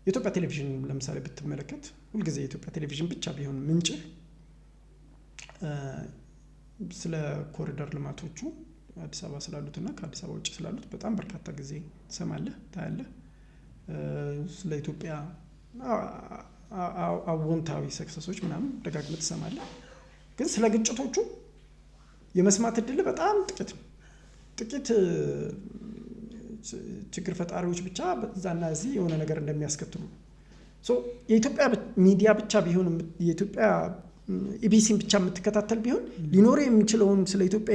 የኢትዮጵያ ቴሌቪዥን ለምሳሌ ብትመለከት ሁልጊዜ የኢትዮጵያ ቴሌቪዥን ብቻ ቢሆን ምንጭ ስለ ኮሪደር ልማቶቹ አዲስ አበባ ስላሉትና ከአዲስ አበባ ውጭ ስላሉት በጣም በርካታ ጊዜ ትሰማለህ፣ ታያለህ። ስለ ኢትዮጵያ አዎንታዊ ሰክሰሶች ምናምን ደጋግመህ ትሰማለህ። ግን ስለ ግጭቶቹ የመስማት እድል በጣም ጥቂት ችግር ፈጣሪዎች ብቻ በዛና እዚህ የሆነ ነገር እንደሚያስከትሉ የኢትዮጵያ ሚዲያ ብቻ ቢሆን የኢትዮጵያ ኢቢሲን ብቻ የምትከታተል ቢሆን ሊኖር የሚችለውን ስለ ኢትዮጵያ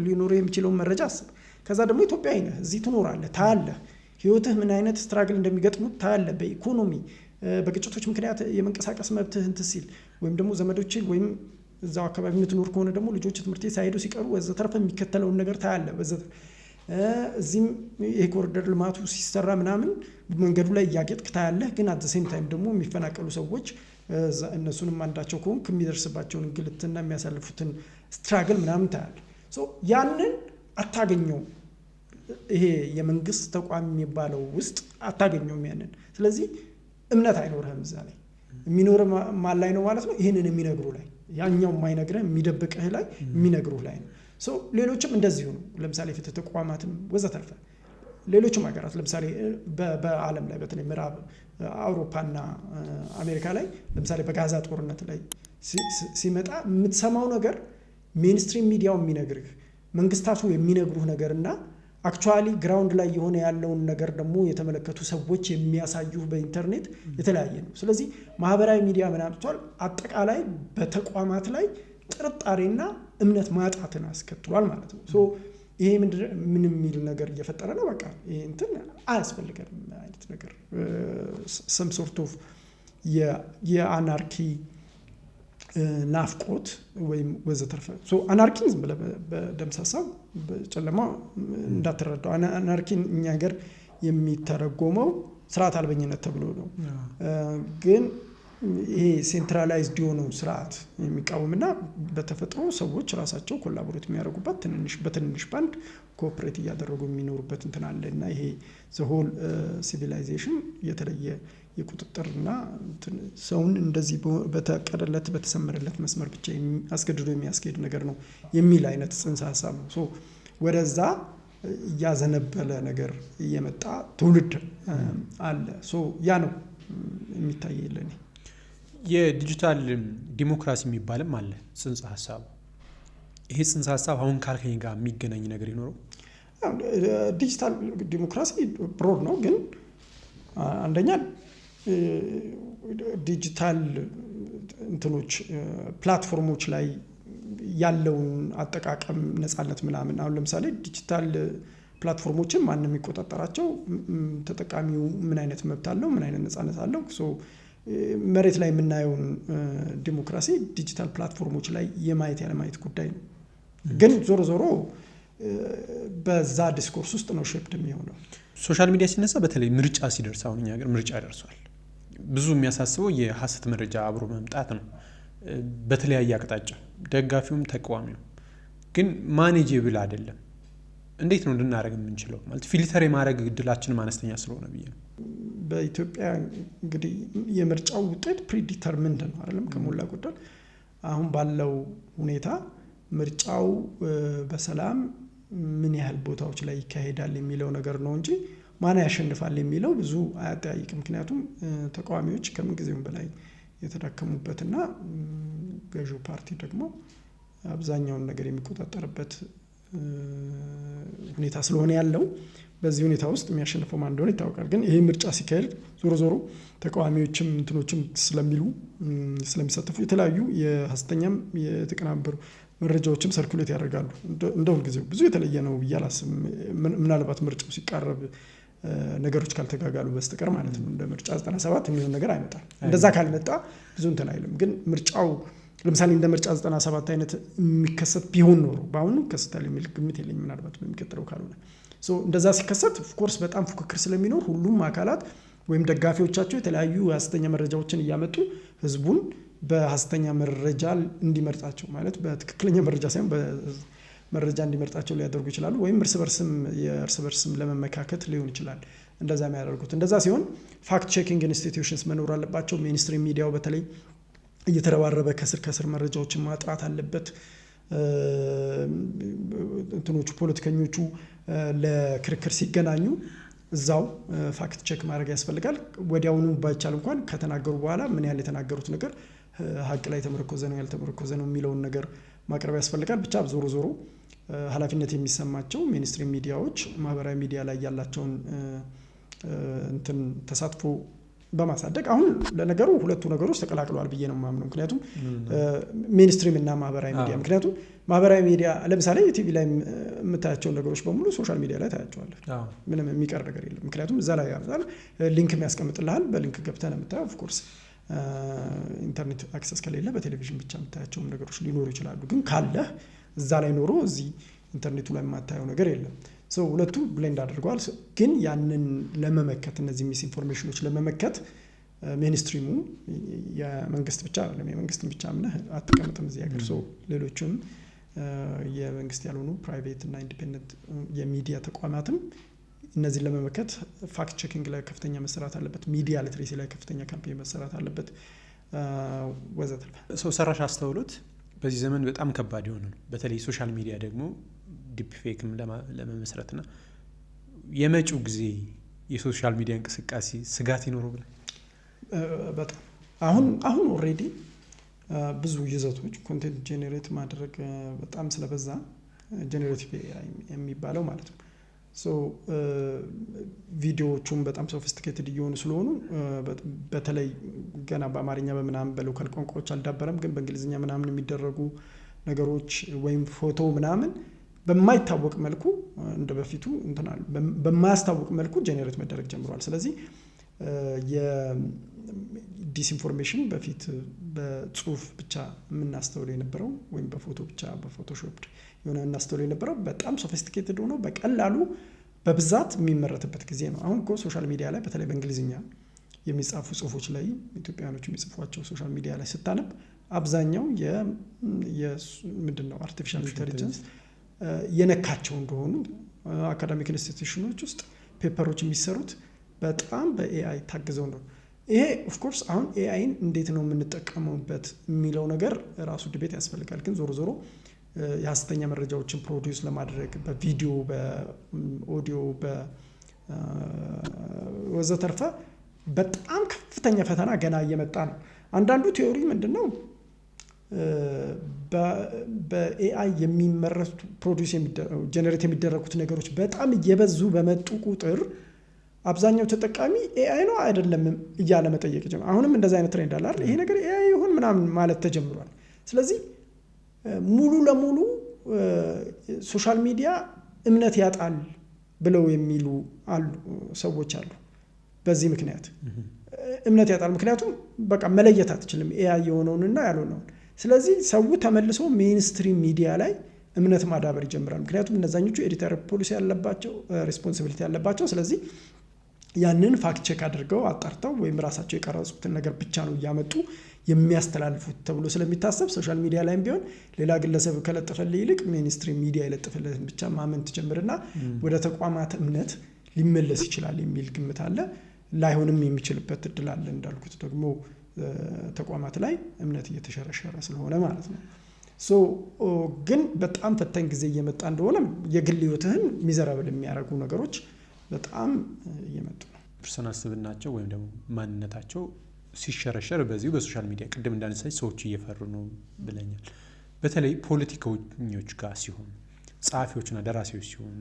ሊኖር የሚችለውን መረጃ አስብ። ከዛ ደግሞ ኢትዮጵያዊ ነህ፣ እዚህ ትኖራለህ፣ ታያለህ፣ ህይወትህ ምን አይነት ስትራግል እንደሚገጥሙት ታያለህ። በኢኮኖሚ በግጭቶች ምክንያት የመንቀሳቀስ መብትህ እንትን ሲል ወይም ደግሞ ዘመዶችን ወይም እዛው አካባቢ የምትኖር ከሆነ ደግሞ ልጆች ትምህርት ቤት ሳይሄዱ ሲቀሩ ወዘተርፈ የሚከተለውን ነገር ታያለህ። እዚህም ይሄ ኮሪደር ልማቱ ሲሰራ ምናምን መንገዱ ላይ እያጌጥክ ታያለህ። ግን አት ሴም ታይም ደግሞ የሚፈናቀሉ ሰዎች እነሱንም አንዳቸው ከሆንክ የሚደርስባቸውን እንግልትና የሚያሳልፉትን ስትራግል ምናምን ታያለህ። ያንን አታገኘውም። ይሄ የመንግስት ተቋም የሚባለው ውስጥ አታገኘውም ያንን። ስለዚህ እምነት አይኖርህም። እዛ ላይ የሚኖር ማን ላይ ነው ማለት ነው? ይህንን የሚነግሩ ላይ፣ ያኛው የማይነግርህ የሚደብቅህ ላይ የሚነግሩህ ላይ ነው። ሌሎችም እንደዚሁ ነው። ለምሳሌ ፍትህ ተቋማትም ወዘተርፈ ሌሎችም ሀገራት ለምሳሌ በዓለም ላይ በተለይ ምዕራብ አውሮፓና አሜሪካ ላይ ለምሳሌ በጋዛ ጦርነት ላይ ሲመጣ የምትሰማው ነገር ሜንስትሪም ሚዲያው የሚነግርህ መንግስታቱ የሚነግሩህ ነገር እና አክቹዋሊ ግራውንድ ላይ የሆነ ያለውን ነገር ደግሞ የተመለከቱ ሰዎች የሚያሳዩህ በኢንተርኔት የተለያየ ነው። ስለዚህ ማህበራዊ ሚዲያ ምን አምጥቷል? አጠቃላይ በተቋማት ላይ ጥርጣሬና እምነት ማጣትን አስከትሏል ማለት ነው። ይሄ ምን የሚል ነገር እየፈጠረ ነው? በቃ ይሄ እንትን አያስፈልገንም አይነት ነገር ሰም ሶርት ኦፍ የአናርኪ ናፍቆት ወይም ወዘተርፈ። አናርኪን ዝም ብለህ በደምሳሳው በጨለማ እንዳትረዳው። አናርኪን እኛ ሀገር የሚተረጎመው ስርዓት አልበኝነት ተብሎ ነው። ግን ይሄ ሴንትራላይዝድ የሆነው ስርዓት የሚቃወምና በተፈጥሮ ሰዎች ራሳቸው ኮላቦሬት የሚያደርጉበት በትንንሽ ባንድ ኮኦፕሬት እያደረጉ የሚኖሩበት እንትን አለ እና ይሄ ዘሆል ሲቪላይዜሽን የተለየ የቁጥጥርና ሰውን እንደዚህ በተቀደለት በተሰመረለት መስመር ብቻ አስገድዶ የሚያስኬድ ነገር ነው የሚል አይነት ጽንሰ ሀሳብ ነው። ወደዛ እያዘነበለ ነገር እየመጣ ትውልድ አለ። ያ ነው የሚታየኝ። የዲጂታል ዲሞክራሲ የሚባልም አለ ጽንሰ ሀሳቡ። ይሄ ጽንሰ ሀሳብ አሁን ካልከኝ ጋር የሚገናኝ ነገር ይኖረው? ዲጂታል ዲሞክራሲ ብሮድ ነው። ግን አንደኛ ዲጂታል እንትኖች ፕላትፎርሞች ላይ ያለውን አጠቃቀም ነፃነት ምናምን፣ አሁን ለምሳሌ ዲጂታል ፕላትፎርሞችን ማንም የሚቆጣጠራቸው፣ ተጠቃሚው ምን አይነት መብት አለው፣ ምን አይነት ነፃነት አለው። መሬት ላይ የምናየውን ዲሞክራሲ ዲጂታል ፕላትፎርሞች ላይ የማየት ያለማየት ጉዳይ ነው። ግን ዞሮ ዞሮ በዛ ዲስኮርስ ውስጥ ነው ሼፕድ የሚሆነው። ሶሻል ሚዲያ ሲነሳ በተለይ ምርጫ ሲደርስ፣ አሁን እኛ ሀገር ምርጫ ደርሷል። ብዙ የሚያሳስበው የሀሰት መረጃ አብሮ መምጣት ነው በተለያየ አቅጣጫ፣ ደጋፊውም ተቃዋሚውም። ግን ማኔጄብል አይደለም። እንዴት ነው ልናደርግ የምንችለው? ማለት ፊልተር የማድረግ እድላችንም አነስተኛ ስለሆነ ብዬ ነው። በኢትዮጵያ እንግዲህ የምርጫው ውጤት ፕሪዲተርሚንድ ነው አይደለም? ከሞላ ጎደል አሁን ባለው ሁኔታ ምርጫው በሰላም ምን ያህል ቦታዎች ላይ ይካሄዳል የሚለው ነገር ነው እንጂ ማን ያሸንፋል የሚለው ብዙ አያጠያይቅም። ምክንያቱም ተቃዋሚዎች ከምንጊዜውም በላይ የተዳከሙበትና ገዢው ፓርቲ ደግሞ አብዛኛውን ነገር የሚቆጣጠርበት ሁኔታ ስለሆነ ያለው በዚህ ሁኔታ ውስጥ የሚያሸንፈው ማን እንደሆነ ይታወቃል። ግን ይሄ ምርጫ ሲካሄድ ዞሮ ዞሮ ተቃዋሚዎችም እንትኖችም ስለሚሳተፉ የተለያዩ የሀሰተኛም የተቀናበሩ መረጃዎችም ሰርኩሌት ያደርጋሉ። እንደ ሁልጊዜው ብዙ የተለየ ነው ብዬ አላስብም። ምናልባት ምርጫው ሲቃረብ ነገሮች ካልተጋጋሉ በስተቀር ማለት ነው። እንደ ምርጫ 97 የሚሆን ነገር አይመጣም። እንደዛ ካልመጣ ብዙ እንትን አይልም። ግን ምርጫው ለምሳሌ እንደ ምርጫ 97 አይነት የሚከሰት ቢሆን ኖሮ በአሁኑ ይከሰታል የሚል ግምት የለኝም። ምናልባት በሚቀጥለው ካልሆነ እንደዛ ሲከሰት ኦፍኮርስ በጣም ፉክክር ስለሚኖር ሁሉም አካላት ወይም ደጋፊዎቻቸው የተለያዩ ሀሰተኛ መረጃዎችን እያመጡ ህዝቡን በሀሰተኛ መረጃ እንዲመርጣቸው ማለት በትክክለኛ መረጃ ሳይሆን በመረጃ እንዲመርጣቸው ሊያደርጉ ይችላሉ። ወይም የእርስ በርስም ለመመካከት ሊሆን ይችላል እንደዛ የሚያደርጉት። እንደዛ ሲሆን ፋክት ቼኪንግ ኢንስቲትዩሽንስ መኖር አለባቸው። ሚኒስትሪ ሚዲያው በተለይ እየተረባረበ ከስር መረጃዎችን ማጥራት አለበት። እንትኖቹ ፖለቲከኞቹ ለክርክር ሲገናኙ እዛው ፋክት ቼክ ማድረግ ያስፈልጋል። ወዲያውኑ ባይቻል እንኳን ከተናገሩ በኋላ ምን ያህል የተናገሩት ነገር ሀቅ ላይ ተመረኮዘ ነው ያልተመረኮዘ ነው የሚለውን ነገር ማቅረብ ያስፈልጋል። ብቻ ዞሮ ዞሮ ኃላፊነት የሚሰማቸው ሚኒስትሪ ሚዲያዎች ማህበራዊ ሚዲያ ላይ ያላቸውን እንትን ተሳትፎ በማሳደግ አሁን ለነገሩ ሁለቱ ነገሮች ተቀላቅለዋል ብዬ ነው የማምነው። ምክንያቱም ሜንስትሪም እና ማህበራዊ ሚዲያ ምክንያቱም ማህበራዊ ሚዲያ ለምሳሌ ቲቪ ላይ የምታያቸውን ነገሮች በሙሉ ሶሻል ሚዲያ ላይ ታያቸዋለህ። ምንም የሚቀር ነገር የለም። ምክንያቱም እዛ ላይ ያመጣል ሊንክ የሚያስቀምጥልሃል። በሊንክ ገብተህ ነው የምታየው። ኦፍኮርስ ኢንተርኔት አክሰስ ከሌለ በቴሌቪዥን ብቻ የምታያቸውም ነገሮች ሊኖሩ ይችላሉ። ግን ካለህ እዛ ላይ ኖሮ እዚህ ኢንተርኔቱ ላይ የማታየው ነገር የለም። ሁለቱ ብሌንድ አድርገዋል። ግን ያንን ለመመከት እነዚህ ሚስ ኢንፎርሜሽኖች ለመመከት ሜንስትሪሙ የመንግስት ብቻ አይደለም። የመንግስትን ብቻ ምነህ አትቀምጥም እዚህ ሀገር። ሌሎችም የመንግስት ያልሆኑ ፕራይቬት እና ኢንዲፔንደንት የሚዲያ ተቋማትም እነዚህን ለመመከት ፋክት ቼኪንግ ላይ ከፍተኛ መሰራት አለበት። ሚዲያ ሊትሬሲ ላይ ከፍተኛ ካምፔን መሰራት አለበት ወዘተ። ሰው ሰራሽ አስተውሎት በዚህ ዘመን በጣም ከባድ የሆነ ነው። በተለይ ሶሻል ሚዲያ ደግሞ ዲፕ ፌክም ለመመስረትና የመጪው ጊዜ የሶሻል ሚዲያ እንቅስቃሴ ስጋት ይኖረው ብለ በጣም አሁን ኦልሬዲ ብዙ ይዘቶች ኮንቴንት ጄኔሬት ማድረግ በጣም ስለበዛ ጄኔሬቲቭ ኤአይ የሚባለው ማለት ነው። ቪዲዮዎቹም በጣም ሶፊስቲኬትድ እየሆኑ ስለሆኑ በተለይ ገና በአማርኛ በምናምን በሎካል ቋንቋዎች አልዳበረም። ግን በእንግሊዝኛ ምናምን የሚደረጉ ነገሮች ወይም ፎቶ ምናምን በማይታወቅ መልኩ እንደ በፊቱ እንትናል በማያስታወቅ መልኩ ጄኔሬት መደረግ ጀምሯል። ስለዚህ የዲስኢንፎርሜሽን በፊት በጽሁፍ ብቻ የምናስተውለው የነበረው ወይም በፎቶ ብቻ በፎቶሾፕ የሆነ እናስተውለው የነበረው በጣም ሶፊስቲኬትድ ሆኖ በቀላሉ በብዛት የሚመረትበት ጊዜ ነው። አሁን እኮ ሶሻል ሚዲያ ላይ በተለይ በእንግሊዝኛ የሚጻፉ ጽሁፎች ላይ ኢትዮጵያኖች የሚጽፏቸው ሶሻል ሚዲያ ላይ ስታነብ አብዛኛው ምንድነው አርቲፊሻል ኢንተሊጀንስ የነካቸው እንደሆኑ አካዳሚክ ኢንስቲትዩሽኖች ውስጥ ፔፐሮች የሚሰሩት በጣም በኤአይ ታግዘው ነው። ይሄ ኦፍኮርስ አሁን ኤአይን እንዴት ነው የምንጠቀመውበት የሚለው ነገር ራሱ ዲቤት ያስፈልጋል። ግን ዞሮ ዞሮ የሀሰተኛ መረጃዎችን ፕሮዲውስ ለማድረግ በቪዲዮ በኦዲዮ ወዘተርፈ በጣም ከፍተኛ ፈተና ገና እየመጣ ነው። አንዳንዱ ቲዮሪ ምንድነው በኤአይ የሚመረቱ ፕሮዲውስ ጀነሬት የሚደረጉት ነገሮች በጣም እየበዙ በመጡ ቁጥር አብዛኛው ተጠቃሚ ኤአይ ነው አይደለም እያለ መጠየቅ ጀምሯል። አሁንም እንደዛ አይነት ትሬንድ አለ አይደል? ይሄ ነገር ኤአይ ይሁን ምናምን ማለት ተጀምሯል። ስለዚህ ሙሉ ለሙሉ ሶሻል ሚዲያ እምነት ያጣል ብለው የሚሉ ሰዎች አሉ። በዚህ ምክንያት እምነት ያጣል። ምክንያቱም በቃ መለየት አትችልም ኤአይ የሆነውንና ያልሆነውን። ስለዚህ ሰው ተመልሶ ሜንስትሪም ሚዲያ ላይ እምነት ማዳበር ይጀምራል። ምክንያቱም እነዛኞቹ ኤዲተር ፖሊሲ ያለባቸው ሪስፖንሲቢሊቲ ያለባቸው። ስለዚህ ያንን ፋክት ቼክ አድርገው አጣርተው ወይም ራሳቸው የቀረጹትን ነገር ብቻ ነው እያመጡ የሚያስተላልፉት ተብሎ ስለሚታሰብ ሶሻል ሚዲያ ላይም ቢሆን ሌላ ግለሰብ ከለጠፈልህ ይልቅ ሜንስትሪም ሚዲያ የለጠፈለትን ብቻ ማመን ትጀምርና ወደ ተቋማት እምነት ሊመለስ ይችላል የሚል ግምት አለ። ላይሆንም የሚችልበት እድል አለ። እንዳልኩት ደግሞ ተቋማት ላይ እምነት እየተሸረሸረ ስለሆነ ማለት ነው። ግን በጣም ፈታኝ ጊዜ እየመጣ እንደሆነ የግል ህይወትህን ሚዘራብል የሚያደርጉ ነገሮች በጣም እየመጡ ነው። ፐርሰናል ስብዕናቸው ወይም ደግሞ ማንነታቸው ሲሸረሸር በዚሁ በሶሻል ሚዲያ ቅድም እንዳነሳች ሰዎች እየፈሩ ነው ብለኛል። በተለይ ፖለቲከኞች ጋር ሲሆን ጸሐፊዎችና ደራሲዎች ሲሆኑ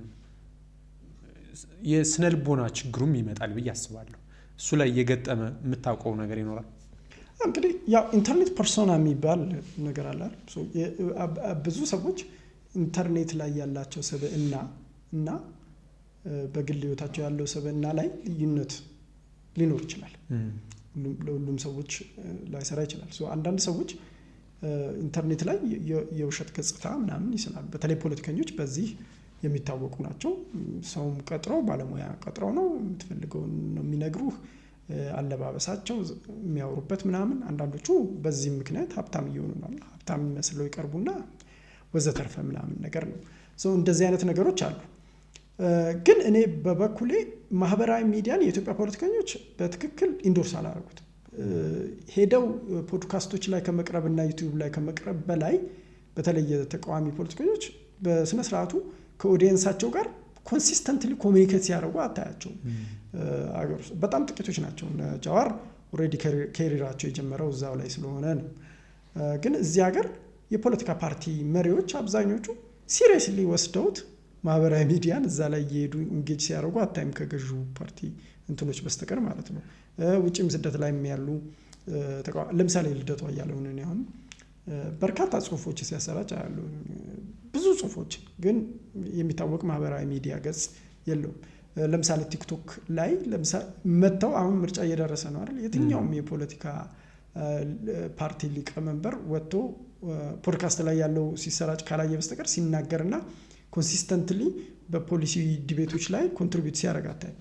የስነልቦና ችግሩም ይመጣል ብዬ አስባለሁ። እሱ ላይ የገጠመ የምታውቀው ነገር ይኖራል? እንግዲህ ያው ኢንተርኔት ፐርሶና የሚባል ነገር አለ። ብዙ ሰዎች ኢንተርኔት ላይ ያላቸው ስብዕና እና በግል ህይወታቸው ያለው ስብዕና ላይ ልዩነት ሊኖር ይችላል። ለሁሉም ሰዎች ላይሰራ ይችላል። አንዳንድ ሰዎች ኢንተርኔት ላይ የውሸት ገጽታ ምናምን ይስላሉ። በተለይ ፖለቲከኞች በዚህ የሚታወቁ ናቸው። ሰውም ቀጥረው ባለሙያ ቀጥረው ነው የምትፈልገውን ነው የሚነግሩህ። አለባበሳቸው የሚያወሩበት ምናምን አንዳንዶቹ በዚህ ምክንያት ሀብታም እየሆኑ ነው። ሀብታም መስለው ይቀርቡና ወዘተርፈ ምናምን ነገር ነው። እንደዚህ አይነት ነገሮች አሉ። ግን እኔ በበኩሌ ማህበራዊ ሚዲያን የኢትዮጵያ ፖለቲከኞች በትክክል ኢንዶርስ አላደረጉት። ሄደው ፖድካስቶች ላይ ከመቅረብና ዩቲዩብ ላይ ከመቅረብ በላይ በተለይ የተቃዋሚ ፖለቲከኞች በስነ ስርዓቱ ከኦዲየንሳቸው ጋር ኮንሲስተንትሊ ኮሚኒኬት ሲያደርጉ አታያቸውም። አገር ውስጥ በጣም ጥቂቶች ናቸው። ጃዋር ኦልሬዲ ካሪራቸው የጀመረው እዛው ላይ ስለሆነ ነው። ግን እዚህ ሀገር የፖለቲካ ፓርቲ መሪዎች አብዛኞቹ ሲሪየስሊ ወስደውት ማህበራዊ ሚዲያን እዛ ላይ እየሄዱ ኢንጌጅ ሲያደርጉ አታይም ከገዢው ፓርቲ እንትኖች በስተቀር ማለት ነው። ውጭም ስደት ላይ ያሉ ለምሳሌ ልደቱ አያሌውን እኔ አሁን በርካታ ጽሁፎች ሲያሰራጭ አያሉ ብዙ ጽሁፎች ግን የሚታወቅ ማህበራዊ ሚዲያ ገጽ የለውም። ለምሳሌ ቲክቶክ ላይ ለምሳሌ መተው አሁን ምርጫ እየደረሰ ነው አይደል? የትኛውም የፖለቲካ ፓርቲ ሊቀመንበር ወጥቶ ፖድካስት ላይ ያለው ሲሰራጭ ካላየ በስተቀር ሲናገርና ኮንሲስተንትሊ በፖሊሲ ዲቤቶች ላይ ኮንትሪቢዩት ሲያደርግ አታይም።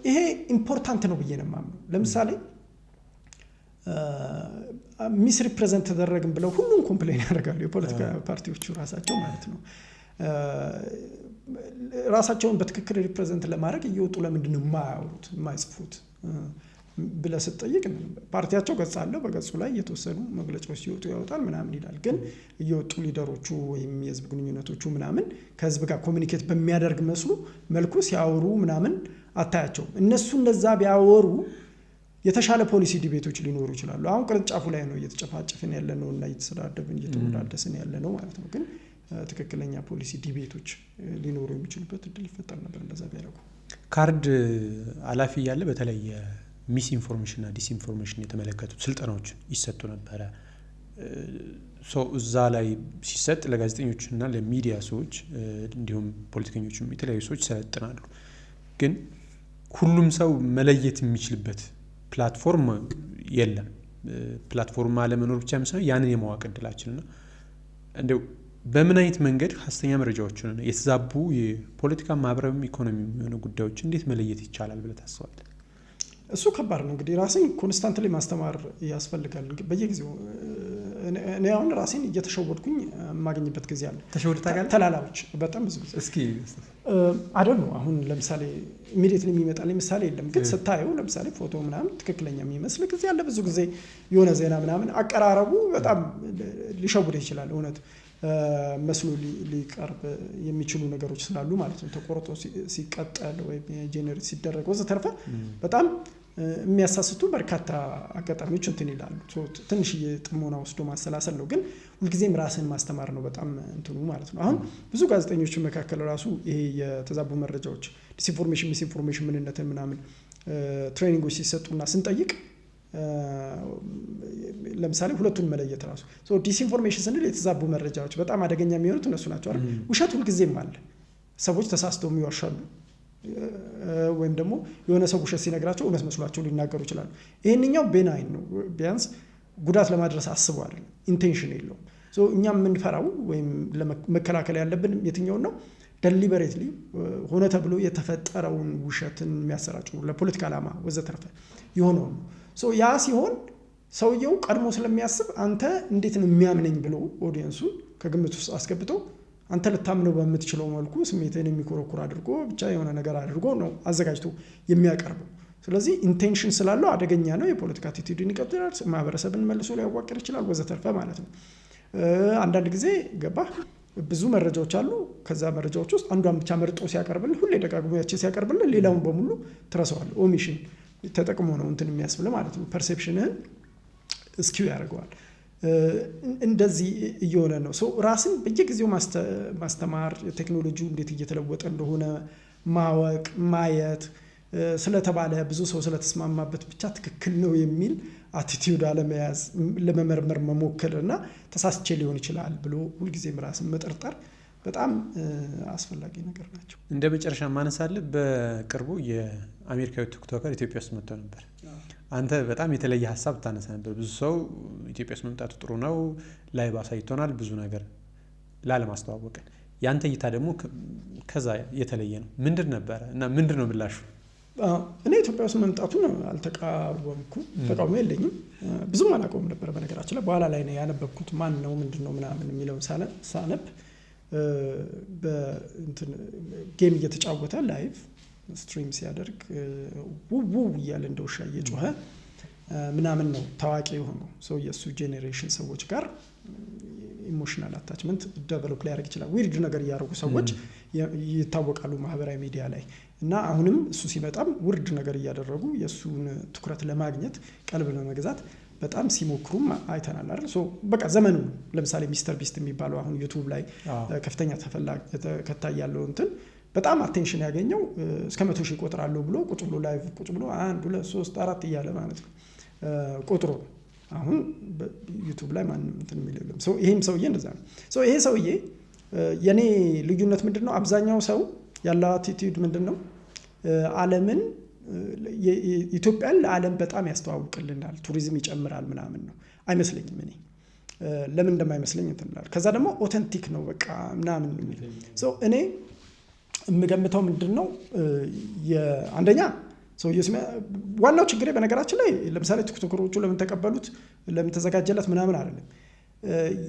ይሄ ኢምፖርታንት ነው ብዬ ነው የማምነው። ለምሳሌ ሚስ ሪፕሬዘንት ተደረግን ብለው ሁሉም ኮምፕሌን ያደርጋሉ የፖለቲካ ፓርቲዎቹ ራሳቸው ማለት ነው። ራሳቸውን በትክክል ሪፕሬዘንት ለማድረግ እየወጡ ለምንድን ነው የማያወሩት የማይጽፉት ብለህ ስትጠይቅ ፓርቲያቸው ገጽ አለ፣ በገጹ ላይ የተወሰኑ መግለጫዎች ሲወጡ ያወጣል ምናምን ይላል። ግን እየወጡ ሊደሮቹ ወይም የህዝብ ግንኙነቶቹ ምናምን ከህዝብ ጋር ኮሚኒኬት በሚያደርግ መልኩ ሲያወሩ ምናምን አታያቸውም። እነሱ እንደዛ ቢያወሩ የተሻለ ፖሊሲ ዲቤቶች ሊኖሩ ይችላሉ። አሁን ቅርንጫፉ ላይ ነው እየተጨፋጨፍን ያለ ነው እና እየተሰዳደብን እየተወዳደስን ያለ ነው ማለት ነው። ግን ትክክለኛ ፖሊሲ ዲቤቶች ሊኖሩ የሚችሉበት እድል ይፈጠር ነበር እንደዛ ቢያደርጉ። ካርድ ኃላፊ እያለ በተለይ ሚስ ኢንፎርሜሽንና ዲስኢንፎርሜሽን የተመለከቱ ስልጠናዎች ይሰጡ ነበረ። እዛ ላይ ሲሰጥ ለጋዜጠኞችና ለሚዲያ ሰዎች እንዲሁም ፖለቲከኞችም የተለያዩ ሰዎች ይሰለጥናሉ። ግን ሁሉም ሰው መለየት የሚችልበት ፕላትፎርም የለም። ፕላትፎርም አለመኖር ብቻ ሳይሆን ያንን የማወቅ እድላችንና እንደው በምን አይነት መንገድ ሀሰተኛ መረጃዎችን የተዛቡ የፖለቲካ ማህበራዊ ኢኮኖሚ የሚሆኑ ጉዳዮች እንዴት መለየት ይቻላል ብለህ ታስባለህ? እሱ ከባድ ነው። እንግዲህ ራስን ኮንስታንትሊ ማስተማር ያስፈልጋል። በየጊዜው እኔ አሁን ራሴን እየተሸወድኩኝ የማገኝበት ጊዜ አለ። ተሸውደህ ታውቃለህ? ተላላዎች በጣም ብዙ ጊዜ እስኪ አይደል አሁን ለምሳሌ ኢሚዲየትሊ የሚመጣልኝ ምሳሌ የለም፣ ግን ስታየው ለምሳሌ ፎቶ ምናምን ትክክለኛ የሚመስል ጊዜ አለ። ብዙ ጊዜ የሆነ ዜና ምናምን አቀራረቡ በጣም ሊሸውድ ይችላል። እውነት መስሎ ሊቀርብ የሚችሉ ነገሮች ስላሉ ማለት ነው። ተቆርጦ ሲቀጠል ወይም ጄኔሬት ሲደረግ ወዘተርፈ በጣም የሚያሳስቱ በርካታ አጋጣሚዎች እንትን ይላሉ። ትንሽዬ ጥሞና ወስዶ ማሰላሰል ነው። ግን ሁልጊዜም ራስን ማስተማር ነው በጣም እንትኑ ማለት ነው። አሁን ብዙ ጋዜጠኞች መካከል ራሱ ይሄ የተዛቡ መረጃዎች ዲስኢንፎርሜሽን ሚስኢንፎርሜሽን ምንነትን ምናምን ትሬኒንጎች ሲሰጡና ስንጠይቅ ለምሳሌ ሁለቱን መለየት ራሱ ዲስኢንፎርሜሽን ስንል የተዛቡ መረጃዎች በጣም አደገኛ የሚሆኑት እነሱ ናቸው አይደል? ውሸት ሁልጊዜም አለ። ሰዎች ተሳስተው ይዋሻሉ፣ ወይም ደግሞ የሆነ ሰው ውሸት ሲነግራቸው እውነት መስሏቸው ሊናገሩ ይችላሉ። ይሄንኛው ቤናይን ነው። ቢያንስ ጉዳት ለማድረስ አስበው አይደል? ኢንቴንሽን የለውም። እኛ የምንፈራው ወይም መከላከል ያለብን የትኛውን ነው? ደሊበሬትሊ ሆነ ተብሎ የተፈጠረውን ውሸትን የሚያሰራጩ ለፖለቲካ ዓላማ ወዘተርፈ የሆነው ነው። ያ ሲሆን ሰውየው ቀድሞ ስለሚያስብ አንተ እንዴት ነው የሚያምነኝ ብሎ ኦዲየንሱን ከግምት ውስጥ አስገብቶ አንተ ልታምነው በምትችለው መልኩ ስሜትን የሚኮረኩር አድርጎ ብቻ የሆነ ነገር አድርጎ ነው አዘጋጅቶ የሚያቀርበው። ስለዚህ ኢንቴንሽን ስላለው አደገኛ ነው። የፖለቲካ አቲቲዩድን ይቀጥላል፣ ማህበረሰብን መልሶ ሊያዋቅር ይችላል ወዘተርፈ ማለት ነው። አንዳንድ ጊዜ ገባህ ብዙ መረጃዎች አሉ። ከዛ መረጃዎች ውስጥ አንዷን ብቻ መርጦ ሲያቀርብልህ ሁሌ ደጋግሞ ያቺ ሲያቀርብልህ ሌላውን በሙሉ ትረሳዋለህ። ኦሚሽን ተጠቅሞ ነው እንትን የሚያስብልህ ማለት ነው። ፐርሴፕሽንህን እስኪው ያደርገዋል። እንደዚህ እየሆነ ነው። ራስን በየጊዜው ማስተማር፣ ቴክኖሎጂው እንዴት እየተለወጠ እንደሆነ ማወቅ፣ ማየት ስለተባለ ብዙ ሰው ስለተስማማበት ብቻ ትክክል ነው የሚል አቲቲዩድ አለመያዝ፣ ለመመርመር መሞከር እና ተሳስቼ ሊሆን ይችላል ብሎ ሁልጊዜም ራስን መጠርጠር በጣም አስፈላጊ ነገር ናቸው። እንደ መጨረሻ ማነሳለህ፣ በቅርቡ የአሜሪካዊ ቲክቶከር ኢትዮጵያ ውስጥ መጥቶ ነበር። አንተ በጣም የተለየ ሀሳብ ታነሳ ነበር። ብዙ ሰው ኢትዮጵያ ውስጥ መምጣቱ ጥሩ ነው፣ ላይቭ አሳይቶናል ብዙ ነገር ላለማስተዋወቅን። ያንተ እይታ ደግሞ ከዛ የተለየ ነው። ምንድን ነበረ እና ምንድን ነው ምላሹ? እኔ ኢትዮጵያ ውስጥ መምጣቱን አልተቃወምኩም፣ ተቃውሞ የለኝም። ብዙም አላውቀውም ነበር በነገራችን ላይ። በኋላ ላይ ነው ያነበብኩት ማን ነው ምንድን ነው ምናምን የሚለውን ሳነብ ጌም እየተጫወተ ላይቭ ስትሪም ሲያደርግ ውው እያለ እንደ ውሻ እየጮኸ ምናምን ነው ታዋቂ የሆነው ሰው። የእሱ ጄኔሬሽን ሰዎች ጋር ኢሞሽናል አታችመንት ዴቨሎፕ ሊያደርግ ይችላል። ዊርድ ነገር እያደረጉ ሰዎች ይታወቃሉ ማህበራዊ ሚዲያ ላይ እና አሁንም እሱ ሲመጣም ውርድ ነገር እያደረጉ የእሱን ትኩረት ለማግኘት ቀልብ ለመግዛት በጣም ሲሞክሩም አይተናል አይደል? ሶ በቃ ዘመኑ ለምሳሌ ሚስተር ቢስት የሚባለው አሁን ዩቲዩብ ላይ ከፍተኛ ተከታይ ያለው እንትን በጣም አቴንሽን ያገኘው እስከ 100,000 ይቆጥራለሁ ብሎ ቁጭ ብሎ ላይቭ ቁጭ ብሎ 1 2 3 4 እያለ ማለት ነው ቁጥሩ አሁን ዩቲዩብ ላይ ማንም እንትን የሚል የለም። ሶ ይሄም ሰውዬ እንደዛ ነው። ሶ ይሄ ሰውዬ የኔ ልዩነት ምንድነው? አብዛኛው ሰው ያለው አቲቲዩድ ምንድነው? ዓለምን ኢትዮጵያን ለዓለም በጣም ያስተዋውቅልናል፣ ቱሪዝም ይጨምራል ምናምን ነው። አይመስለኝም። እኔ ለምን እንደማይመስለኝ እንትላል። ከዛ ደግሞ ኦተንቲክ ነው በቃ ምናምን ነው የሚል ሶ እኔ የምገምተው ምንድነው አንደኛ ዋናው ችግሬ በነገራችን ላይ ለምሳሌ ቲክቶከሮቹ ለምን ተቀበሉት ለምን ተዘጋጀለት ምናምን አይደለም።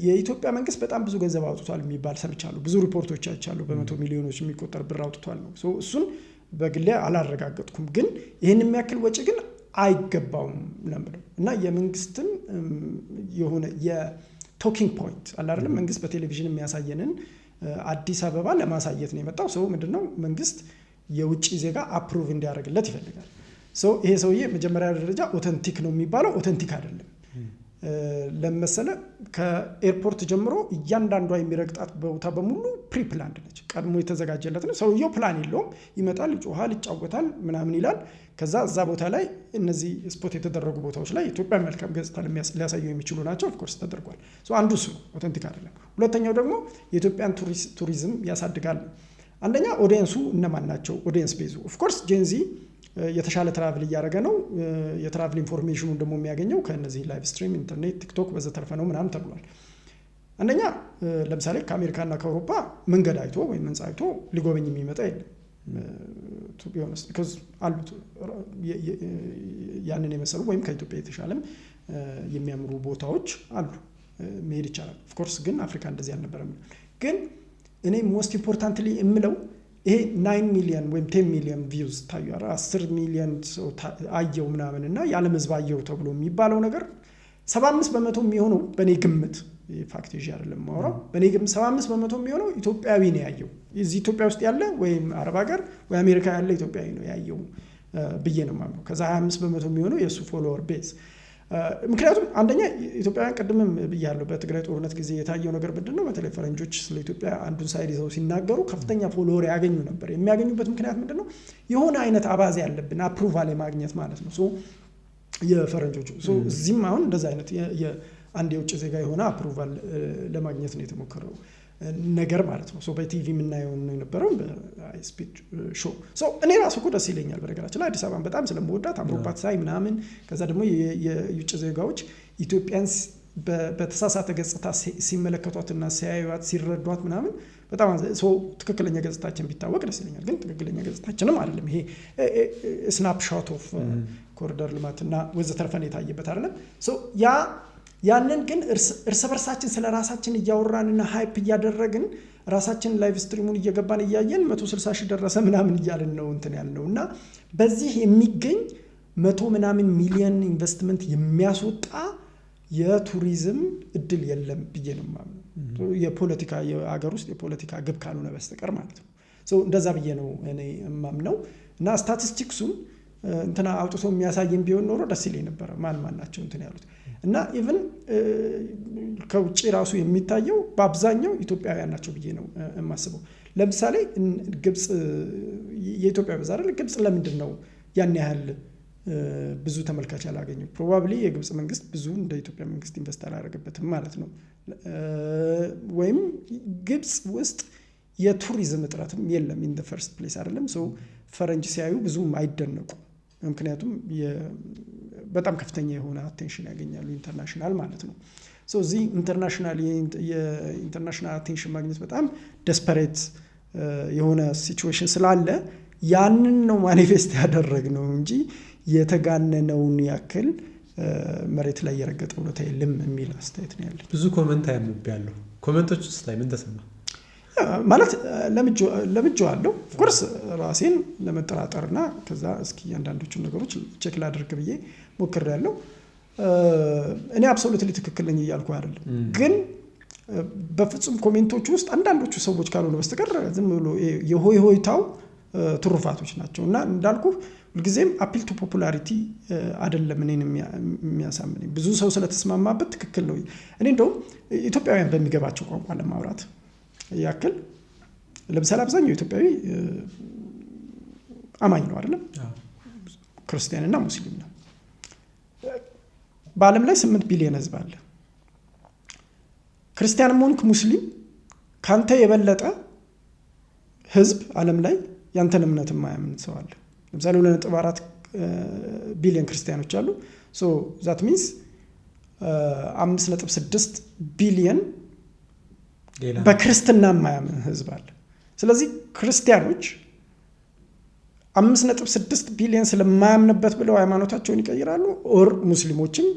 የኢትዮጵያ መንግስት በጣም ብዙ ገንዘብ አውጥቷል የሚባል ሰምቻለሁ። ብዙ ሪፖርቶች አይቻለሁ። በ100 ሚሊዮኖች የሚቆጠር ብር አውጥቷል ነው። እሱን በግሌ አላረጋገጥኩም፣ ግን ይህን የሚያክል ወጪ ግን አይገባውም ለምለው እና የመንግስትን የሆነ የቶኪንግ ፖይንት አለ አይደለም። መንግስት በቴሌቪዥን የሚያሳየንን አዲስ አበባ ለማሳየት ነው የመጣው። ሰው ምንድነው መንግስት የውጭ ዜጋ አፕሩቭ እንዲያደርግለት ይፈልጋል። ይሄ ሰውዬ መጀመሪያ ደረጃ ኦተንቲክ ነው የሚባለው ኦተንቲክ አይደለም። ለመሰለ ከኤርፖርት ጀምሮ እያንዳንዷ የሚረግጣት ቦታ በሙሉ ፕሪፕላንድ ነች፣ ቀድሞ የተዘጋጀለት ነው። ሰውየው ፕላን የለውም። ይመጣል፣ ይጮሃል፣ ይጫወታል ምናምን ይላል። ከዛ እዛ ቦታ ላይ እነዚህ ስፖት የተደረጉ ቦታዎች ላይ ኢትዮጵያ መልካም ገጽታ ሊያሳዩ የሚችሉ ናቸው። ኦፍኮርስ ተደርጓል። አንዱ እሱ ነው፣ ኦተንቲክ አይደለም። ሁለተኛው ደግሞ የኢትዮጵያን ቱሪዝም ያሳድጋል። አንደኛ ኦዲየንሱ እነማን ናቸው? ኦዲየንስ ቤዙ ኦፍኮርስ ጄንዚ የተሻለ ትራቭል እያደረገ ነው። የትራቭል ኢንፎርሜሽኑን ደግሞ የሚያገኘው ከነዚህ ላይቭ ስትሪም፣ ኢንተርኔት፣ ቲክቶክ በዘተርፈ ነው ምናምን ተብሏል። አንደኛ ለምሳሌ ከአሜሪካና ከአውሮፓ መንገድ አይቶ ወይም ህንፃ አይቶ ሊጎበኝ የሚመጣ የለም። ቱ ቢ ኦነስት ቢኮዝ አሉት ያንን የመሰሉ ወይም ከኢትዮጵያ የተሻለም የሚያምሩ ቦታዎች አሉ፣ መሄድ ይቻላል። ኦፍኮርስ ግን አፍሪካ እንደዚህ አልነበረም። ግን እኔ ሞስት ኢምፖርታንትሊ የምለው ይሄ 9 ሚሊዮን ወይም 10 ሚሊዮን ቪውዝ ታዩ 10 ሚሊዮን ሰው አየው ምናምን እና የዓለም ህዝብ አየው ተብሎ የሚባለው ነገር 75% የሚሆነው በእኔ ግምት ፋክት ይዤ አይደለም ማውራው፣ በእኔ ግምት 75% የሚሆነው ኢትዮጵያዊ ነው ያየው። እዚህ ኢትዮጵያ ውስጥ ያለ ወይም አረብ ሀገር ወይ አሜሪካ ያለ ኢትዮጵያዊ ነው ያየው ብዬ ነው የማምነው። ከዛ 25% የሚሆነው የእሱ ፎሎወር ቤዝ። ምክንያቱም አንደኛ ኢትዮጵያውያን ቅድምም ብያለሁ፣ በትግራይ ጦርነት ጊዜ የታየው ነገር ምንድነው? በተለይ ፈረንጆች ስለ ኢትዮጵያ አንዱን ሳይድ ይዘው ሲናገሩ ከፍተኛ ፎሎወር ያገኙ ነበር። የሚያገኙበት ምክንያት ምንድነው? የሆነ አይነት አባዜ ያለብን አፕሩቫል የማግኘት ማለት ነው። የፈረንጆቹ እዚህም አሁን እንደዛ አይነት አንድ የውጭ ዜጋ የሆነ አፕሩቫል ለማግኘት ነው የተሞከረው ነገር ማለት ነው። በቲቪ የምናየው ነው የነበረው በስፒድ ሾው። እኔ ራሱ እኮ ደስ ይለኛል በነገራችን ላይ አዲስ አበባን በጣም ስለምወዳት አምሮባት ሳይ ምናምን። ከዛ ደግሞ የውጭ ዜጋዎች ኢትዮጵያን በተሳሳተ ገጽታ ሲመለከቷትና ሲያዩት ሲረዷት ምናምን በጣም ትክክለኛ ገጽታችን ቢታወቅ ደስ ይለኛል። ግን ትክክለኛ ገጽታችንም አይደለም ይሄ ስናፕሾት ኦፍ ኮሪደር ልማትና ወዘተርፈን የታየበት አይደለም። ያንን ግን እርስ በርሳችን ስለ ራሳችን እያወራንና ሃይፕ እያደረግን ራሳችን ላይቭ ስትሪሙን እየገባን እያየን 160,000 ደረሰ ምናምን እያልን ነው እንትን ያልነው እና በዚህ የሚገኝ 100 ምናምን ሚሊዮን ኢንቨስትመንት የሚያስወጣ የቱሪዝም እድል የለም ብዬ ነው የማምነው። የፖለቲካ የሀገር ውስጥ የፖለቲካ ግብ ካልሆነ በስተቀር ማለት ነው። እንደዛ ብዬ ነው እኔ የማምነው እና ስታቲስቲክሱን እንትና አውጥቶ የሚያሳየን ቢሆን ኖሮ ደስ ይለኝ ነበረ ማን ናቸው እንትን ያሉት እና ኢቭን ከውጭ ራሱ የሚታየው በአብዛኛው ኢትዮጵያውያን ናቸው ብዬ ነው የማስበው። ለምሳሌ ግብጽ የኢትዮጵያ በዛ አይደል? ግብጽ ለምንድን ነው ያን ያህል ብዙ ተመልካች ያላገኘው? ፕሮባብሊ የግብጽ መንግስት ብዙ እንደ ኢትዮጵያ መንግስት ኢንቨስት አላደረገበትም ማለት ነው። ወይም ግብጽ ውስጥ የቱሪዝም እጥረትም የለም ኢን ዘ ፈርስት ፕሌስ አይደለም። ፈረንጅ ሲያዩ ብዙም አይደነቁ፣ ምክንያቱም በጣም ከፍተኛ የሆነ አቴንሽን ያገኛሉ ኢንተርናሽናል ማለት ነው። እዚህ የኢንተርናሽናል አቴንሽን ማግኘት በጣም ደስፐሬት የሆነ ሲቹዌሽን ስላለ ያንን ነው ማኒፌስት ያደረግነው እንጂ የተጋነነውን ያክል መሬት ላይ የረገጠ ውለታ የለም የሚል አስተያየት ነው ያለኝ። ብዙ ኮመንት ያለው ኮመንቶች ውስጥ ላይ ምን ተሰማ ማለት ለምጄዋለሁ። ኦፍኮርስ ራሴን ለመጠራጠርና ከዛ እስኪ አንዳንዶቹን ነገሮች ቼክ ላድርግ ብዬ ሞክሬያለሁ። እኔ አብሶሉትሊ ትክክል ነኝ እያልኩ አይደለም፣ ግን በፍጹም ኮሜንቶቹ ውስጥ አንዳንዶቹ ሰዎች ካልሆነ በስተቀር ዝም ብሎ የሆይ ሆይታው ትሩፋቶች ናቸው። እና እንዳልኩ ሁልጊዜም አፒል ቱ ፖፑላሪቲ አይደለም እኔን የሚያሳምነኝ ብዙ ሰው ስለተስማማበት ትክክል ነው። እኔ እንደውም ኢትዮጵያውያን በሚገባቸው ቋንቋ ለማውራት ያክል ለምሳሌ አብዛኛው ኢትዮጵያዊ አማኝ ነው አይደለም፣ ክርስቲያንና ሙስሊም ነው። በዓለም ላይ 8 ቢሊዮን ህዝብ አለ። ክርስቲያንም ሆንክ ሙስሊም ካንተ የበለጠ ህዝብ ዓለም ላይ ያንተን እምነት የማያምን ሰው አለ። ለምሳሌ 2.4 ቢሊዮን ክርስቲያኖች አሉ። ሶ ዛት ሚንስ 5.6 ቢሊዮን በክርስትና የማያምን ህዝብ አለ። ስለዚህ ክርስቲያኖች 5.6 ቢሊዮን ስለማያምንበት ብለው ሃይማኖታቸውን ይቀይራሉ። ኦር ሙስሊሞችም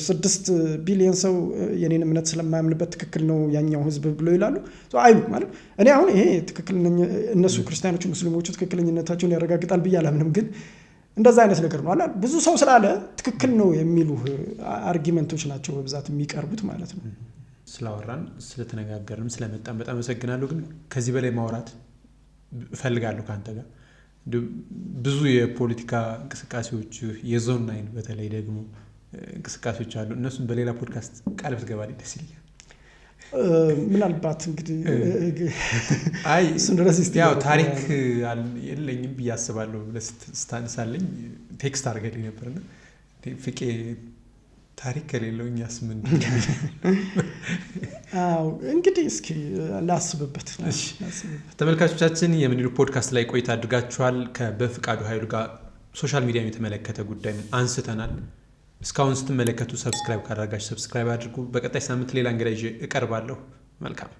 6 ቢሊዮን ሰው የኔን እምነት ስለማያምንበት ትክክል ነው ያኛው ህዝብ ብለው ይላሉ አይሉ ማለት። እኔ አሁን ይሄ ትክክል እነሱ ክርስቲያኖቹ ሙስሊሞቹ ትክክለኝነታቸውን ያረጋግጣል ብዬ አላምንም። ግን እንደዛ አይነት ነገር ነው አላ ብዙ ሰው ስላለ ትክክል ነው የሚሉ አርጊመንቶች ናቸው በብዛት የሚቀርቡት ማለት ነው። ስላወራን ስለተነጋገርንም ስለመጣን በጣም አመሰግናለሁ። ግን ከዚህ በላይ ማውራት እፈልጋለሁ ካንተ ጋር። ብዙ የፖለቲካ እንቅስቃሴዎች የዞን 9 በተለይ ደግሞ እንቅስቃሴዎች አሉ። እነሱም በሌላ ፖድካስት ቃል ብትገባልኝ ደስ ይለኛል። ምናልባት እንግዲህ አይ ያው ታሪክ የለኝም ብዬ አስባለሁ። ስታነሳለኝ ቴክስት አድርገልኝ ነበርና ፍቄ ታሪክ ከሌለው እኛስ ምንድን ነው? እንግዲህ እስኪ ላስብበት። ተመልካቾቻችን የምን ይሉ ፖድካስት ላይ ቆይታ አድርጋችኋል። ከበፍቃዱ ኃይሉ ጋር ሶሻል ሚዲያን የተመለከተ ጉዳይ አንስተናል። እስካሁን ስትመለከቱ ሰብስክራይብ ካደረጋችሁ ሰብስክራይብ አድርጉ። በቀጣይ ሳምንት ሌላ እንግዳ ይዤ እቀርባለሁ። መልካም